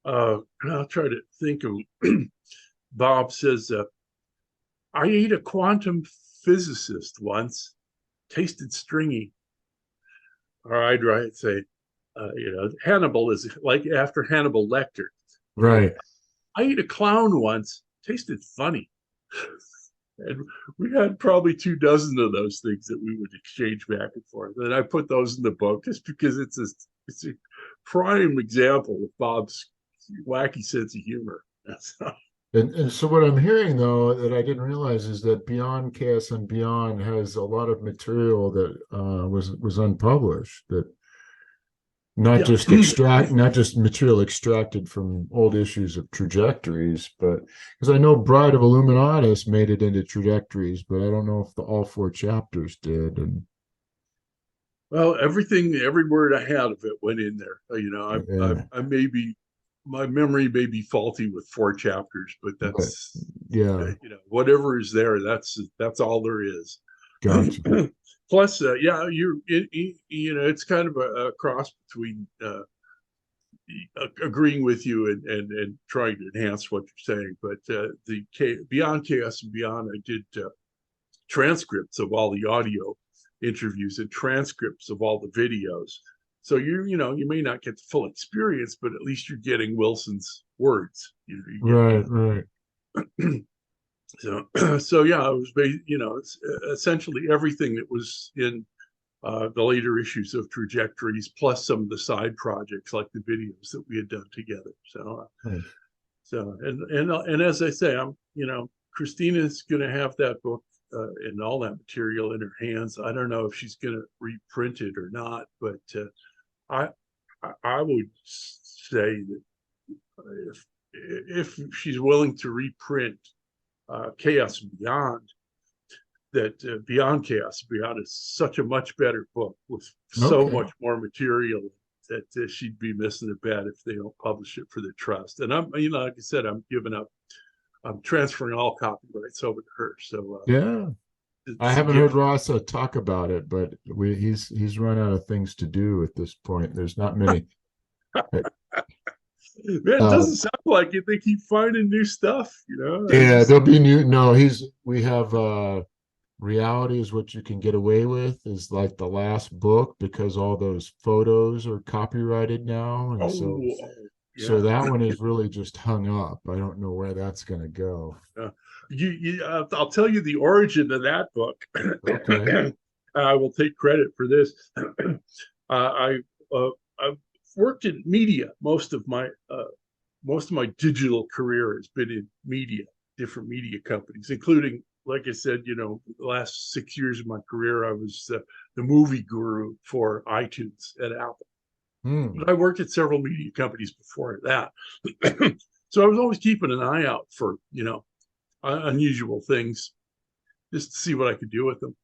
I'll try to think of. Bob says, I ate a quantum physicist once, tasted stringy. Or I'd say, Hannibal is like after Hannibal Lecter. Right. I ate a clown once, tasted funny. And we had probably 24 of those things that we would exchange back and forth. And I put those in the book just because it's a prime example of Bob's wacky sense of humor. And so what I'm hearing though that I didn't realize is that Beyond Chaos and Beyond has a lot of material that was unpublished, that not just material extracted from old issues of Trajectories, but because I know Bride of Illuminatus made it into Trajectories, but I don't know if all 4 chapters did. And well, every word I had of it went in there. I may be, my memory may be faulty with 4 chapters, but that's whatever is there. That's all there is. Gotcha. Plus, it's kind of a cross between agreeing with you and trying to enhance what you're saying. But the Beyond Chaos and Beyond, I did transcripts of all the audio interviews and transcripts of all the videos. So you may not get the full experience, but at least you're getting Wilson's words. Right. So yeah, it was it's essentially everything that was in the later issues of Trajectories, plus some of the side projects like the videos that we had done together. So and as I say, Christina's going to have that book and all that material in her hands. I don't know if she's going to reprint it or not, but I I would say that if she's willing to reprint Chaos and Beyond, that Beyond Chaos and Beyond is such a much better book with so Okay. much more material that she'd be missing a bet if they don't publish it for the trust. And I'm, like I said, I'm transferring all copyrights over to her. So Yeah. I it's a haven't heard gift. Ross talk about it, but he's run out of things to do at this point. There's not many. Man, it Uh, doesn't sound like it. They keep finding new stuff. I yeah, just there'll be new. No, we have reality is what you can get away with is like the last book because all those photos are copyrighted now, and oh so yeah. that one is really just hung up. I don't know where that's going to go. Uh, I'll tell you the origin of that book. Okay. I will take credit for this. I I've worked in media most of my digital career has been in media, different media companies, including, like I said, the last 6 years of my career, I was the movie guru for iTunes at Apple. Hmm. But I worked at several media companies before that. So I was always keeping an eye out for, unusual things just to see what I could do with them.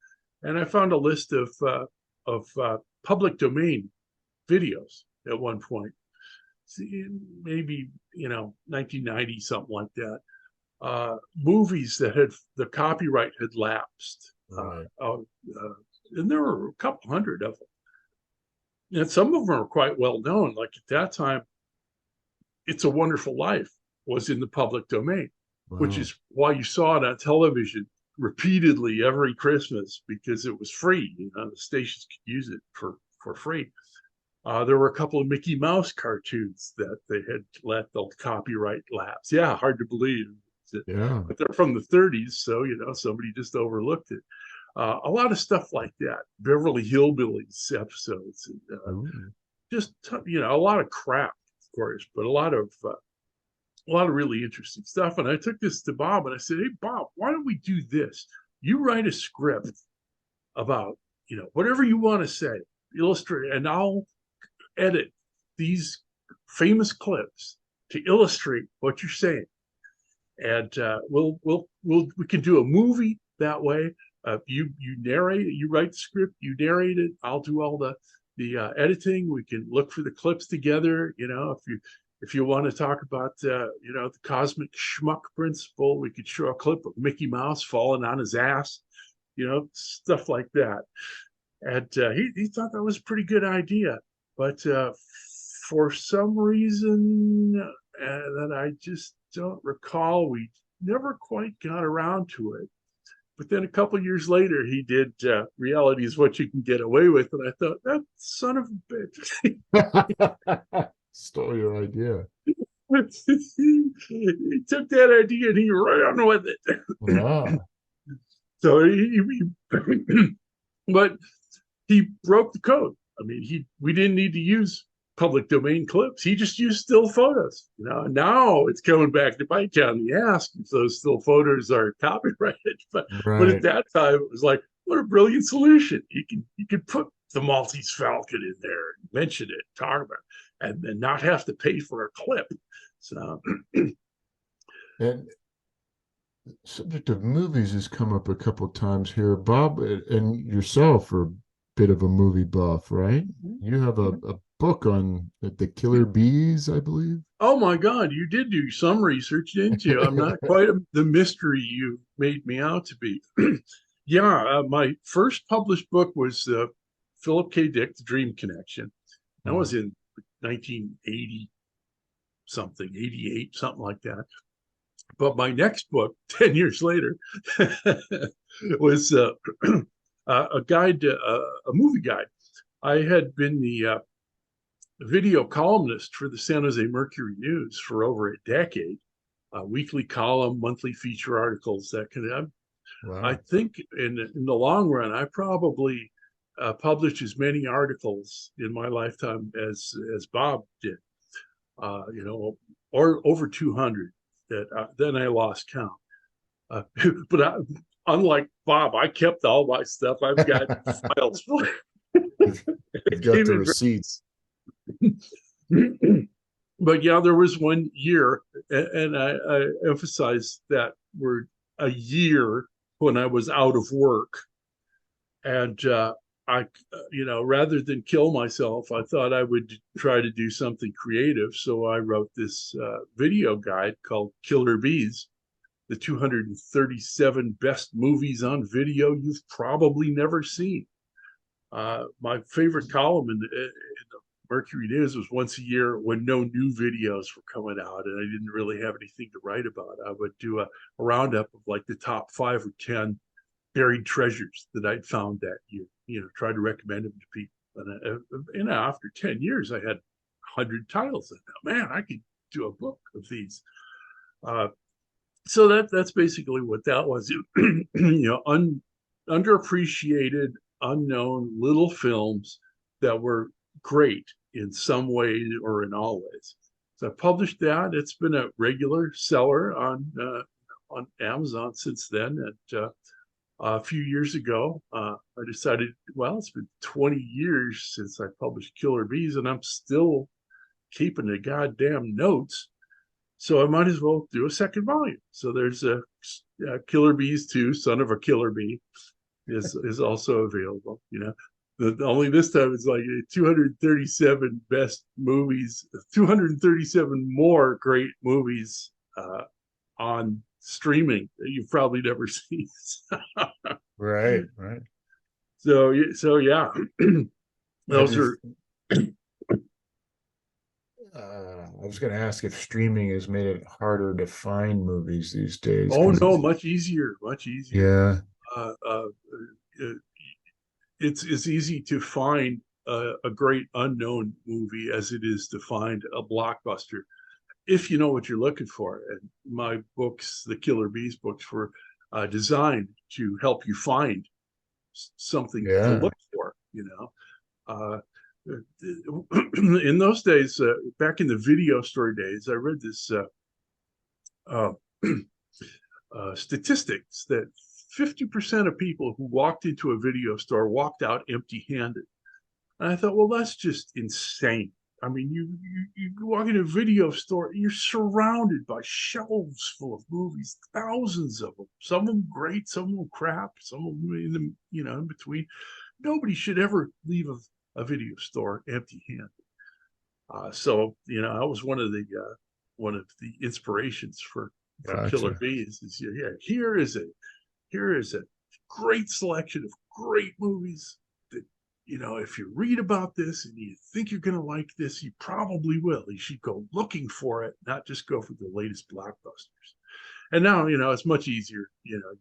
And I found a list of public domain videos at one point, maybe 1990, something like that. Movies that had the copyright had lapsed, Right. and there were a couple hundred of them. And some of them are quite well known. Like at that time, "It's a Wonderful Life" was in the public domain, which Wow. is why you saw it on television repeatedly every Christmas because it was free. The stations could use it for free. There were a couple of Mickey Mouse cartoons that they had let the copyright lapse. Yeah, hard to believe, Yeah. but they're from the 30s, so somebody just overlooked it. A lot of stuff like that, Beverly Hillbillies episodes, and Ooh. just a lot of crap, of course, but a lot of really interesting stuff. And I took this to Bob and I said, "Hey, Bob, why don't we do this? You write a script about, whatever you want to say, illustrate, and I'll edit these famous clips to illustrate what you're saying. And we can do a movie that way. You narrate it, you write the script, you narrate it. I'll do all the editing. We can look for the clips together. If you want to talk about the cosmic schmuck principle, we could show a clip of Mickey Mouse falling on his ass, stuff like that." And he thought that was a pretty good idea, but for some reason that I just don't recall, we never quite got around to it. But then a couple of years later, he did "Reality is What You Can Get Away With," and I thought, that son of a bitch. Stole your idea. He took that idea and he ran with it. Yeah. So but he broke the code. I mean, we didn't need to use public domain clips. He just used still photos. Now it's coming back to bite you on the ass if those still photos are copyrighted. But at Right. that time, it was like, what a brilliant solution. You can put the Maltese Falcon in there and mention it, talk about it, and then not have to pay for a clip. So And subject of movies has come up a couple times here. Bob and yourself are a bit of a movie buff, right? You have a book on the killer bees, I believe. oh my God, you did do some research, didn't you? I'm not quite the mystery you made me out to be. Yeah, my first published book was Philip K. Dick, The Dream Connection. That Hmm. was in 1980 something, 88, something like that. But my next book, 10 years later, was a guide, a movie guide. I had been the video columnist for the San Jose Mercury News for over a decade, weekly column, monthly feature articles, that kind of. I Wow. think in the long run, I probably published as many articles in my lifetime as Bob did, or over 200. That then I lost count. Uh, but unlike Bob, I kept all my stuff. I've got files for You've, it. you've got the Came receipts. in but yeah, there was one year, and I emphasize that word, a year, when I was out of work, and I, rather than kill myself, I thought I would try to do something creative. So I wrote this video guide called Killer Bees, the 237 best movies on video you've probably never seen. My favorite column in the Mercury News was once a year when no new videos were coming out and I didn't really have anything to write about. I would do a roundup of like the top 5 or 10 buried treasures that I'd found that year, try to recommend them to people. And after 10 years, I had 100 titles. And man, I could do a book of these. So that's basically what that was. Underappreciated, unknown little films that were great in some way or in all ways. So I published that. It's been a regular seller on Amazon since then. And a few years ago, I decided, well, it's been 20 years since I published Killer Bees, and I'm still keeping the goddamn notes. So I might as well do a second volume. So there's a Killer Bees 2, Son of a Killer Bee, is also available. Only this time it's like 237 best movies, 237 more great movies on streaming that you've probably never seen. Right. So yeah, those are. I was going to ask if streaming has made it harder to find movies these days. Oh no, much easier, much easier. Yeah. It's easy to find a great unknown movie as it is to find a blockbuster, if you know what you're looking for. And my books, the Killer Bees books, were designed to help you find something to Yeah. look for. In those days, back in the video store days, I read this statistics that 50% of people who walked into a video store walked out empty-handed. And I thought, well, that's just insane. I mean, you walk in a video store, you're surrounded by shelves full of movies, thousands of them. Some of them great, some of them crap, some of them in between. Nobody should ever leave a video store empty-handed. So I was one of the inspirations for Killer Bees. Here is a great selection of great movies that, if you read about this and you think you're going to like this, you probably will. You should go looking for it, not just go for the latest blockbusters. And now, it's much easier,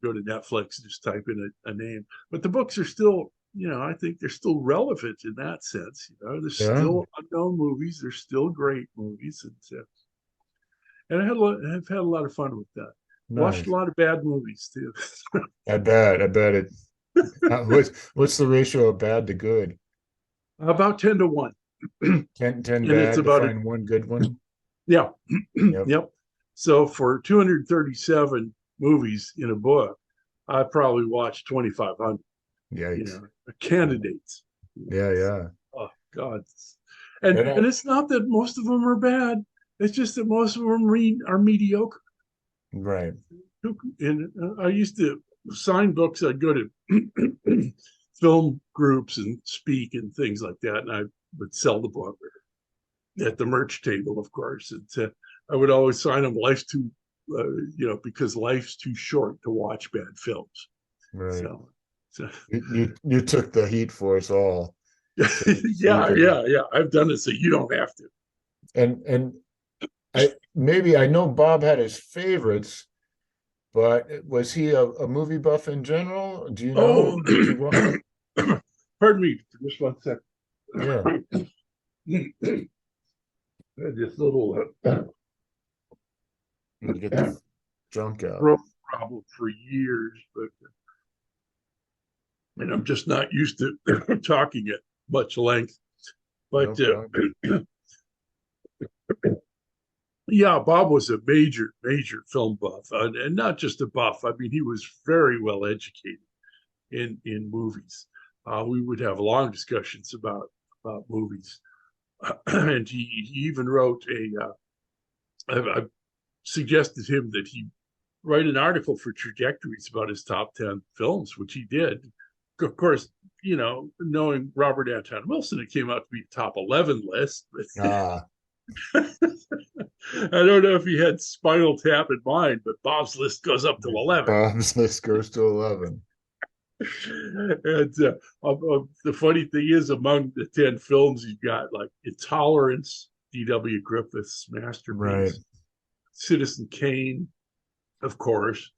go to Netflix, just type in a name. But the books are still, I think they're still relevant in that sense. There's still unknown movies. There's still great movies. And I've had a lot of fun with that. Nice. Watched a lot of bad movies too. I bet it. What's the ratio of bad to good? About 10 to 1. 10 bad to find one good one. Yeah. Yep. So for 237 movies in a book, I probably watched 2,500. Yikes. Candidates. Yeah. Oh God. And it's not that most of them are bad. It's just that most of them are mediocre. Right. And I used to sign books. I'd go to film groups and speak and things like that. And I would sell the book at the merch table, of course. And I would always sign them, life's too, because life's too short to watch bad films. Right. So you took the heat for us all. Yeah. I've done it so you don't have to. And I know Bob had his favorites, but was he a movie buff in general? Do you know? Pardon me for just 1 second. Yeah. This little get the junk out. Problem for years, and I'm just not used to talking at much length. But Yeah, Bob was a major, major film buff, and not just a buff. I mean, he was very well educated in movies. We would have long discussions about movies, and he even wrote I suggested him that he write an article for Trajectories about his top 10 films, which he did. Of course, knowing Robert Anton Wilson, it came out to be a top 11 list. Ah, I don't know if he had Spinal Tap in mind, but Bob's list goes up to 11. Bob's list goes to 11. And the funny thing is, among the 10 films you've got, like Intolerance, D.W. Griffith's Right. masterpiece, Citizen Kane, of course,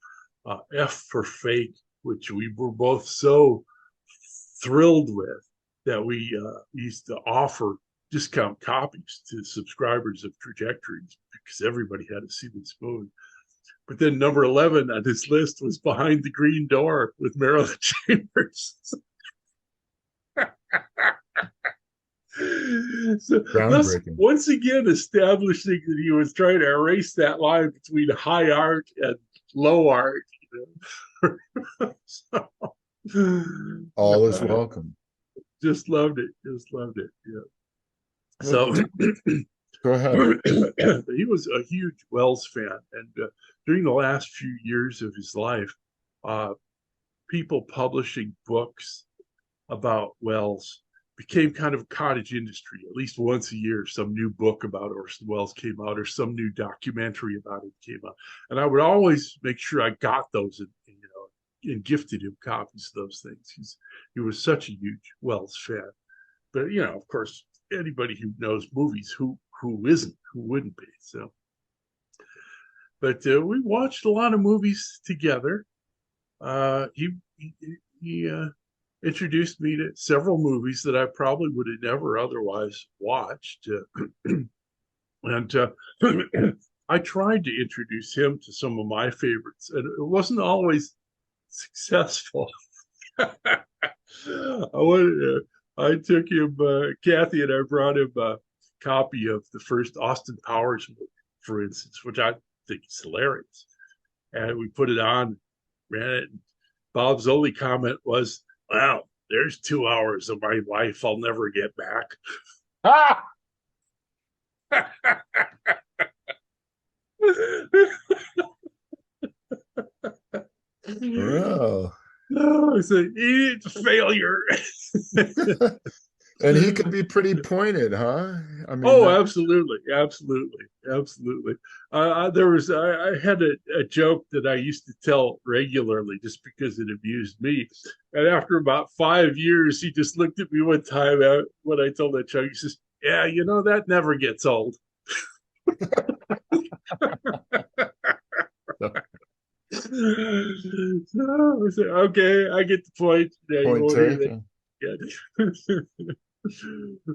F for Fake, which we were both so thrilled with that we used to offer discount copies to subscribers of Trajectories because everybody had to see this movie. But then number 11 on his list was Behind the Green Door with Marilyn Chambers. So thus Groundbreaking. once again establishing that he was trying to erase that line between high art and low art. So, All is welcome. just loved it. Just loved it. Yeah. Well, So go ahead. he was a huge Wells fan, and during the last few years of his life, uh, people publishing books about Wells became kind of a cottage industry. At least once a year, some new book about Orson Welles came out, or some new documentary about it came out, and I would always make sure I got those and gifted him copies of those things. He was such a huge Wells fan. But of course, anybody who knows movies, who isn't, who wouldn't be? So, but we watched a lot of movies together. He introduced me to several movies that I probably would have never otherwise watched, and I tried to introduce him to some of my favorites, and it wasn't always successful. I took him, Kathy and I brought him a copy of the first Austin Powers movie, for instance, which I think is hilarious. And we put it on, ran it. And Bob's only comment was, "Wow, there's 2 hours of my life I'll never get back." Ah! Oh. No, it's a failure. And he could be pretty pointed, huh? I mean, Oh, absolutely, absolutely, absolutely. I had a joke that I used to tell regularly just because it amused me. And after about 5 years, he just looked at me one time when I told that joke. He says, "Yeah, that never gets old." So I said, "Okay, I get the point. Yeah, you point won't hear that." taken. Yeah.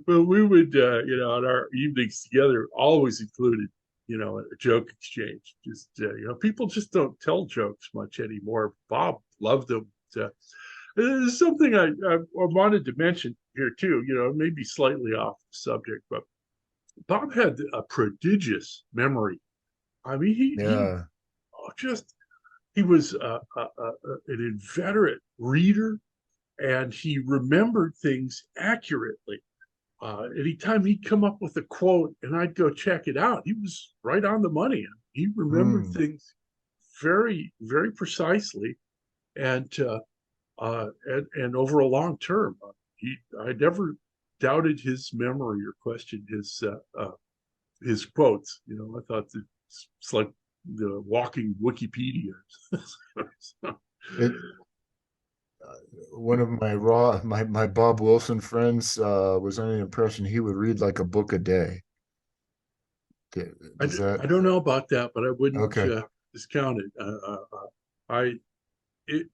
But we would, on our evenings together, always included, a joke exchange. Just, people just don't tell jokes much anymore. Bob loved them. There's something I wanted to mention here too. Maybe slightly off the subject, but Bob had a prodigious memory. I mean, Yeah. just he was an inveterate reader, and he remembered things accurately. Anytime he'd come up with a quote and I'd go check it out, he was right on the money. He remembered Mm. things very, very precisely, and and over a long term. I never doubted his memory or questioned his quotes. I thought it's like the walking Wikipedia. It one of my Bob Wilson friends was under the impression he would read like a book a day. Does that I don't know about that, but I wouldn't okay? discount it. I it,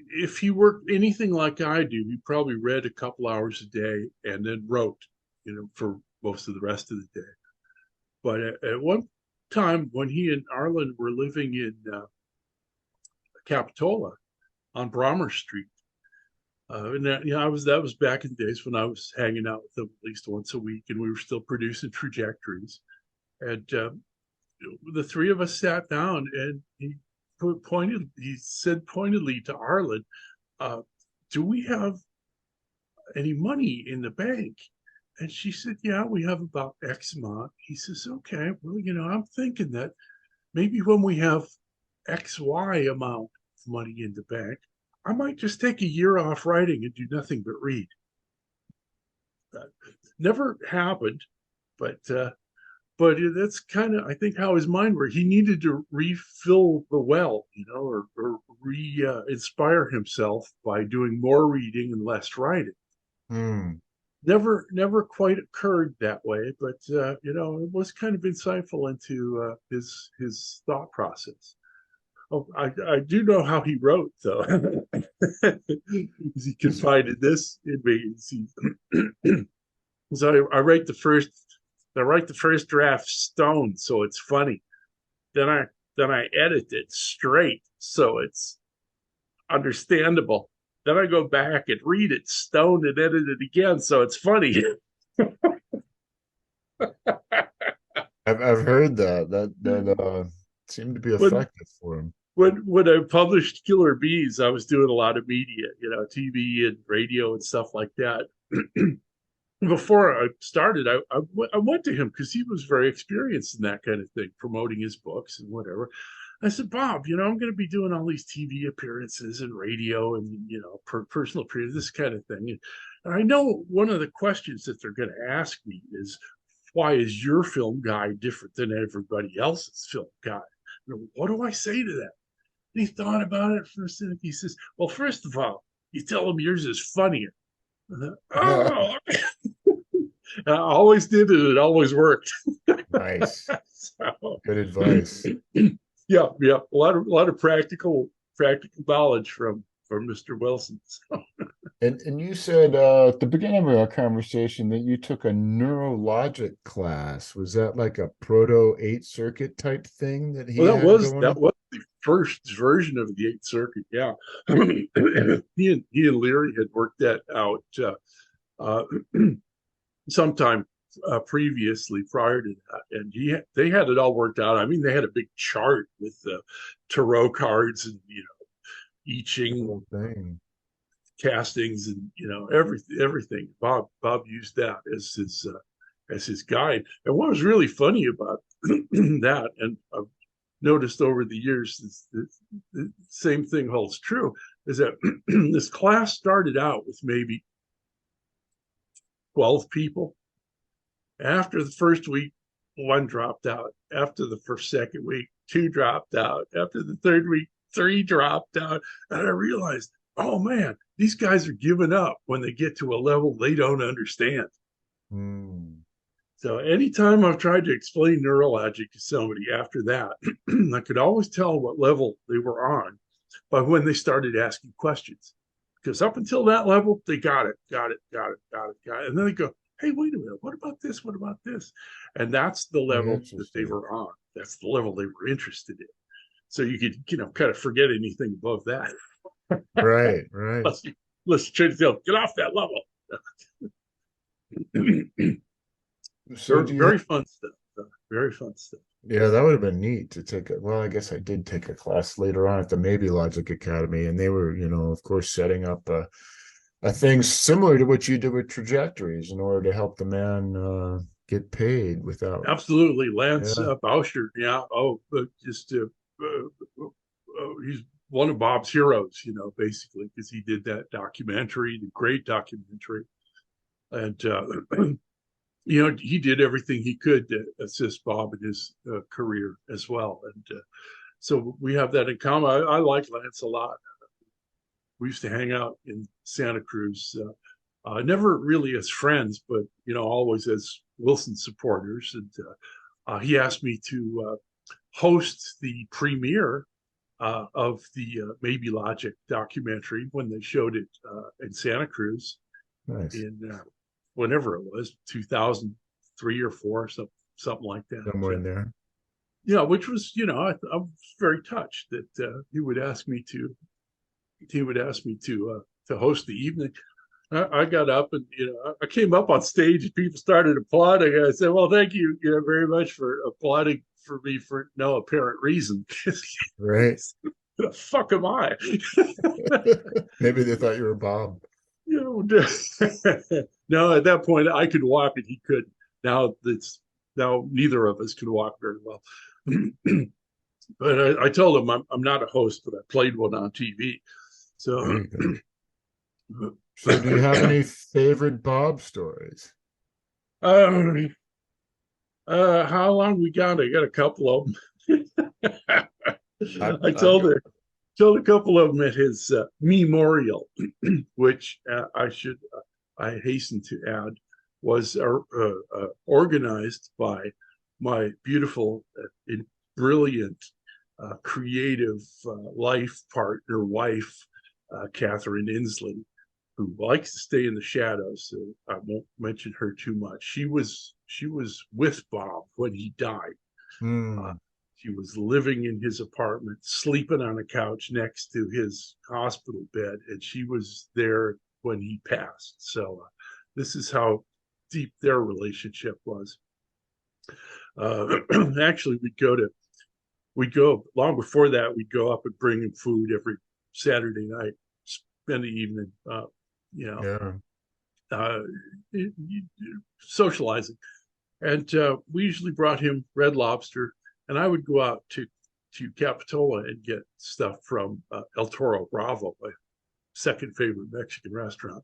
if he worked anything like I do, he probably read a couple hours a day and then wrote, for most of the rest of the day. But at one time, when he and Arlen were living in Capitola on Brommer Street, and that was back in the days when I was hanging out with them at least once a week, and we were still producing Trajectories. And the three of us sat down, and he said pointedly to Arlen, uh, do we have any money in the bank? And she said, yeah, we have about X amount. He says, okay, well, I'm thinking that maybe when we have XY amount of money in the bank, I might just take a year off writing and do nothing but read. That never happened, but that's kind of, I think, how his mind worked. He needed to refill the well, or re-inspire himself by doing more reading and less writing. Hmm. Never quite occurred that way, but it was kind of insightful into his thought process. Oh, I do know how he wrote, though. He confided this in me. So I write the first draft stone, so it's funny. Then I edit it straight, so it's understandable. Then I go back and read it stone and edit it again, so it's funny. I've heard that seemed to be when effective for him. when I published Killer Bees, I was doing a lot of media, TV and radio and stuff like that. Before I started, I went to him because he was very experienced in that kind of thing, promoting his books and whatever. I said, Bob, I'm going to be doing all these TV appearances and radio and, personal appearances, this kind of thing. And I know one of the questions that they're going to ask me is, why is your film guide different than everybody else's film guide? What do I say to that? And he thought about it for a second. He says, well, first of all, you tell them yours is funnier. Oh, I always did it. It always worked. Nice. So, Good advice. yeah. A lot of practical knowledge from Mr. Wilson. So, And you said at the beginning of our conversation that you took a neurologic class. Was that like a proto Eighth Circuit type thing that he well, had going that on? was the first version of the Eighth Circuit. Yeah, he and Leary had worked that out uh, sometime previously prior to that, and they had it all worked out. I mean, they had a big chart with tarot cards and I Ching Whole thing. castings and everything. Bob used that as his guide. And what was really funny about that, and I've noticed over the years, the same thing holds true, is that this class started out with maybe 12 people. After the first week, one dropped out. After the second week, two dropped out. After the third week, three dropped out. And I realized, oh man, these guys are giving up when they get to a level they don't understand. Hmm. So anytime I've tried to explain neurologic to somebody after that, I could always tell what level they were on by when they started asking questions. Because up until that level, they got it. And then they go, hey, wait a minute, what about this? What about this? And that's the level that they Interesting. were on. That's the level they were interested in. So you could, kind of forget anything above that. Right, right. Let's try to tell, get off that level. So very, do you have, very fun stuff. Very fun stuff. yeah, that would have been neat to take well, I guess I did take a class later on at the Maybe Logic Academy, and they were, of course, setting up a thing similar to what you did with Trajectories in order to help the man get paid without, Absolutely, Lance yeah. Bauscher. Yeah. Oh, just he's one of Bob's heroes. Basically, because he did that documentary, the great documentary, and he did everything he could to assist Bob in his career as well. And so we have that in common. I like Lance a lot. We used to hang out in Santa Cruz, never really as friends, but always as Wilson supporters. And he asked me to host the premiere of the Maybe Logic documentary when they showed it in Santa Cruz Nice. in whenever it was, 2003 or four, something like that. Somewhere in there. Yeah, which was, I was very touched that he would ask me to host the evening. I got up and I came up on stage and people started applauding. I said, "Well, thank you, very much for applauding for me for no apparent reason." Right. The fuck am I? Maybe they thought you were Bob. you no, at that point I could walk and he couldn't. Now neither of us can walk very well. But I told him I'm not a host, but I played one on TV. So, Very good. So do you have any favorite Bob stories? um, how long we got? I got a couple of them. I I've got, told a couple of them at his memorial, which I hasten to add was organized by my beautiful, brilliant, creative life partner, wife, Catherine Inslee, who likes to stay in the shadows. So I won't mention her too much. She was with Bob when he died. Uh, hmm, she was living in his apartment, sleeping on a couch next to his hospital bed, and she was there when he passed. So this is how deep their relationship was. Actually, we'd go long before that. We'd go up and bring him food every Saturday night, spend the evening, you know, yeah. uh, socializing. And we usually brought him Red Lobster, and I would go out to Capitola and get stuff from El Toro Bravo, my second favorite Mexican restaurant.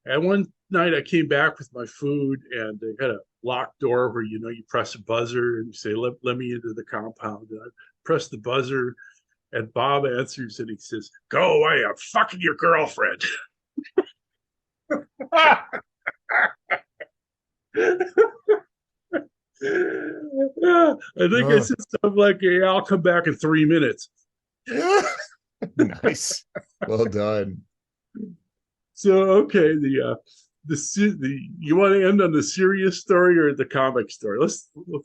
And one night I came back with my food, and they had a locked door where you press a buzzer and you say, let me into the compound. And I press the buzzer, and Bob answers and he says, "Go away, I'm fucking your girlfriend." I think I Oh, said something like, "Yeah, I'll come back in 3 minutes." nice. Well done. So okay, the you want to end on the serious story or the comic story? Let's Well,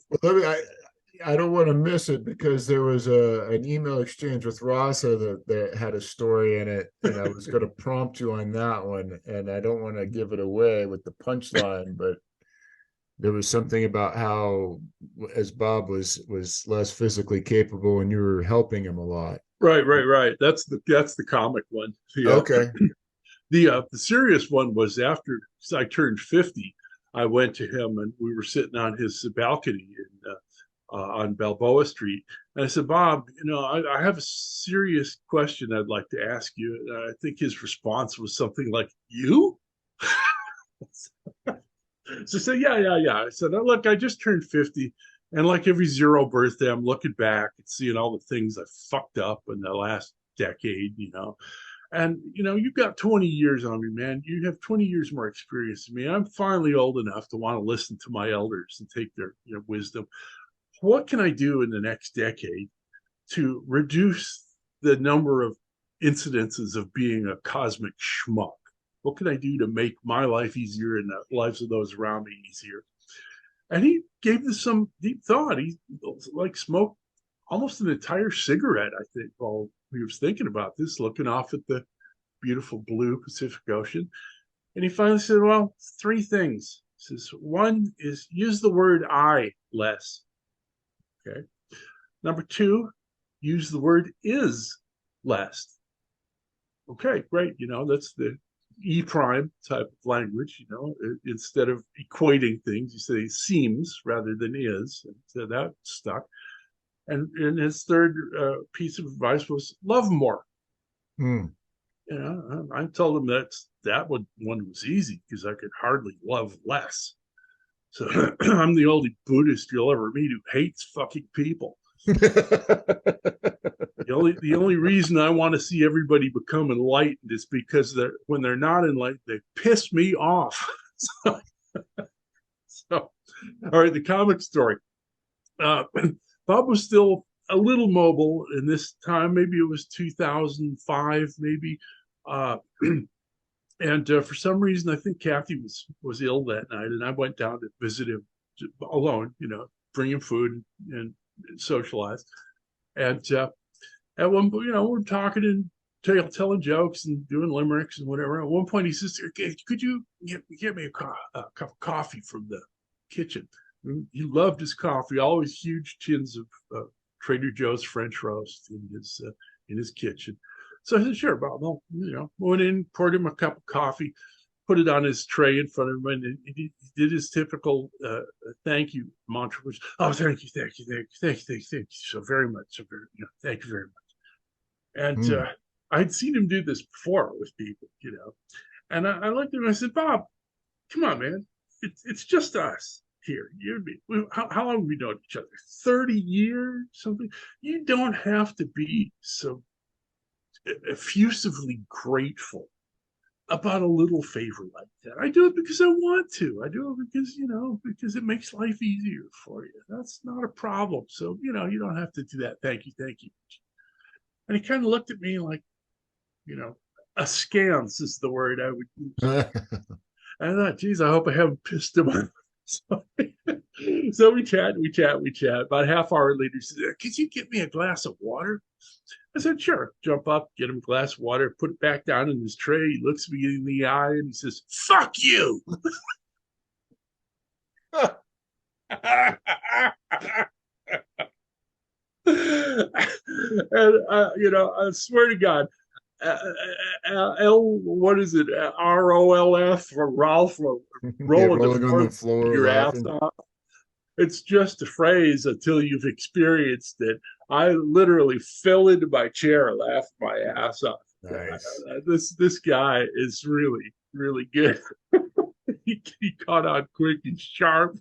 I don't want to miss it because there was an email exchange with Rasa that had a story in it, and I was going to prompt you on that one, and I don't want to give it away with the punchline, but there was something about how, as Bob was less physically capable, and you were helping him a lot. right. That's the comic one. Yeah, Okay. the serious one was after I turned 50. I went to him and we were sitting on his balcony on Balboa Street. And I said, "Bob, I have a serious question I'd like to ask you." And I think his response was something like, "You?" So I said, yeah. I said, "Look, I just turned 50. And like every zero birthday, I'm looking back and seeing all the things I fucked up in the last decade. And you've got 20 years on me, man. You have 20 years more experience than me. I'm finally old enough to want to listen to my elders and take their wisdom. What can I do in the next decade to reduce the number of incidences of being a cosmic schmuck? What can I do to make my life easier and the lives of those around me easier?" And he gave this some deep thought. He like smoked almost an entire cigarette, I think, while he was thinking about this, looking off at the beautiful blue Pacific Ocean. And he finally said, "Well, three things." He says, "One is use the word I less." Okay. Number two, use the word is less. Okay, great. That's the E prime type of language. Instead of equating things, you say seems rather than is. And so that stuck. And his third piece of advice was love more. Hmm. I told him that one was easy because I could hardly love less. So I'm the only Buddhist you'll ever meet who hates fucking people. The only reason I want to see everybody become enlightened is because when they're not enlightened, they piss me off. so, so, all right, the comic story. Uh, Bob was still a little mobile in this time. Maybe it was 2005, maybe. Uh, and for some reason, I think Kathy was ill that night, and I went down to visit him alone. Bring him food and socialize. And at one point, we're talking, and telling jokes and doing limericks and whatever. At one point, he says, "Could you get me a cup of coffee from the kitchen?" And he loved his coffee. Always huge tins of Trader Joe's French roast in his kitchen. So I said, "Sure, Bob." Well, went in, poured him a cup of coffee, put it on his tray in front of him, and he did his typical thank you mantra, which, "Oh, thank you, thank you, thank you, thank you, thank you, thank you so very much, so very, thank you very much." And Hmm. I'd seen him do this before with people, and I looked at him and I said, "Bob, come on, man. It's just us here. You and me. How long have we known each other? 30 years, something. You don't have to be so effusively grateful about a little favor like that. I do it because I want to. I do it because it makes life easier for you. That's not a problem. So, you don't have to do that. Thank you, thank you." And he kind of looked at me like, askance is the word I would use. I thought, geez, I hope I haven't pissed him off. So we chat. About a half hour later, he said, "Could you get me a glass of water?" I said, "Sure." Jump up, get him a glass of water, put it back down in his tray. He looks me in the eye and he says, "Fuck you." And, I swear to God, what is it? ROLF for Ralph, Yeah, rolling the rolling on floor, the floor your ass laughing. off. It's just a phrase until you've experienced it. I literally fell into my chair, laughed my ass off. Nice. This guy is really really good. He caught on quick and sharp.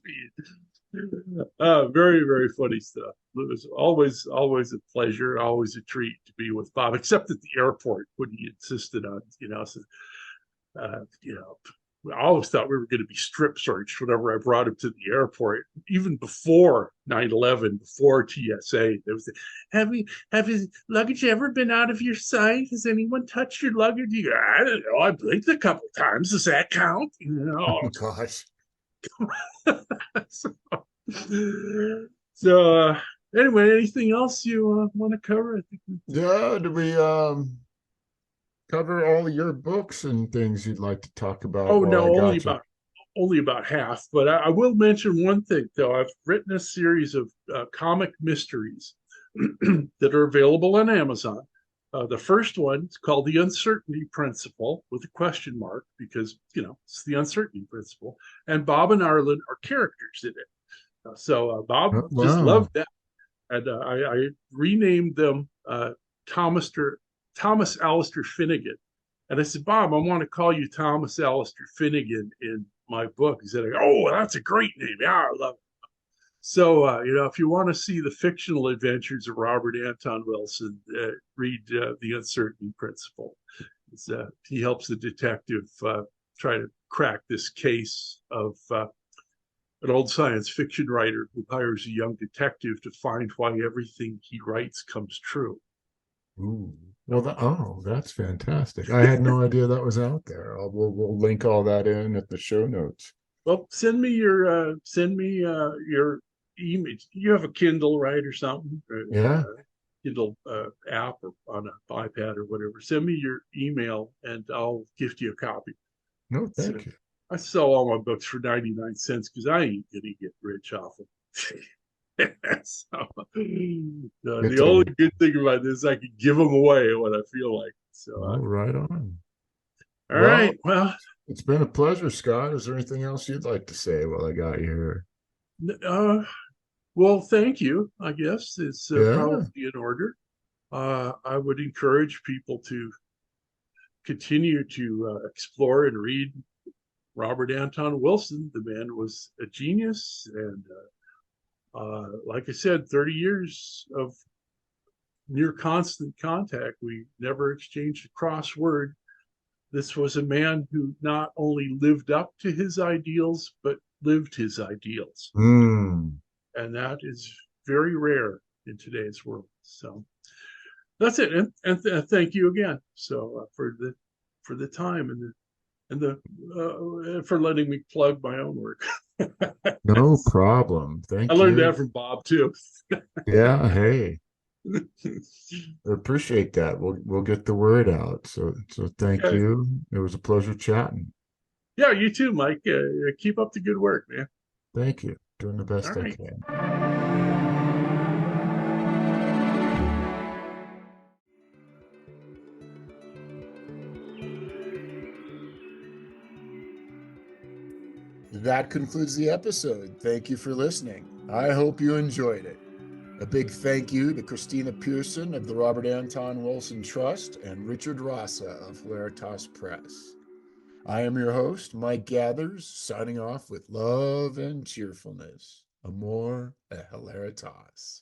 Very very funny stuff. It was always a pleasure, always a treat to be with Bob, except at the airport when he insisted on so, uh, you know, I always thought we were going to be strip searched whenever I brought him to the airport, even before 9/11, before TSA. There was, have his luggage ever been out of your sight? Has anyone touched your luggage? You go, "I don't know. I blinked a couple of times. Does that count?" Oh gosh. so, so anyway, anything else you want to cover? I think Yeah, do we cover all your books and things you'd like to talk about oh while I no, got you? only about half. But I will mention one thing, though. I've written a series of comic mysteries that are available on Amazon. The first one is called The Uncertainty Principle with a question mark because, it's the uncertainty principle. And Bob and Arlen are characters in it. So Bob Oh, just wow. loved that. And I renamed them Thomas Alistair Finnegan. And I said, "Bob, I want to call you Thomas Alistair Finnegan in my book." He said, "Oh, that's a great name. Yeah, I love it." So, if you want to see the fictional adventures of Robert Anton Wilson, read The Uncertainty Principle. He helps the detective try to crack this case of an old science fiction writer who hires a young detective to find why everything he writes comes true. Ooh. Well, that's fantastic. I had no idea that was out there. We'll link all that in at the show notes. Well, send me your email. You have a Kindle, right, or something? Or, Yeah. Kindle app or on an iPad or whatever. Send me your email and I'll gift you a copy. No, So thank you. I sell all my books for 99 cents because I ain't gonna get rich off of it. So, It's the only a good thing about this, I can give them away when I feel like. So, oh, right on. all Well, right. Well, it's been a pleasure, Scott. Is there anything else you'd like to say while I got you here? uh, well, thank you. I guess it's probably Yeah. in order. I would encourage people to continue to explore and read Robert Anton Wilson. The man was a genius, and like I said, 30 years of near constant contact. We never exchanged a cross word. This was a man who not only lived up to his ideals, but lived his ideals. Hmm. And that is very rare in today's world. So that's it. And thank you again. So for the time and for letting me plug my own work. No problem. I Thank learned that you. from Bob too. Yeah. Hey. I appreciate that. We'll get the word out. So thank Okay. you. It was a pleasure chatting. Yeah, you too, Mike. Keep up the good work, man. Thank you. Doing the All best I right. can. That concludes the episode. Thank you for listening. I hope you enjoyed it. A big thank you to Christina Pearson of the Robert Anton Wilson Trust and Richard Rassa of Hilaritas Press. I am your host, Mike Gathers, signing off with love and cheerfulness. Amor et Hilaritas.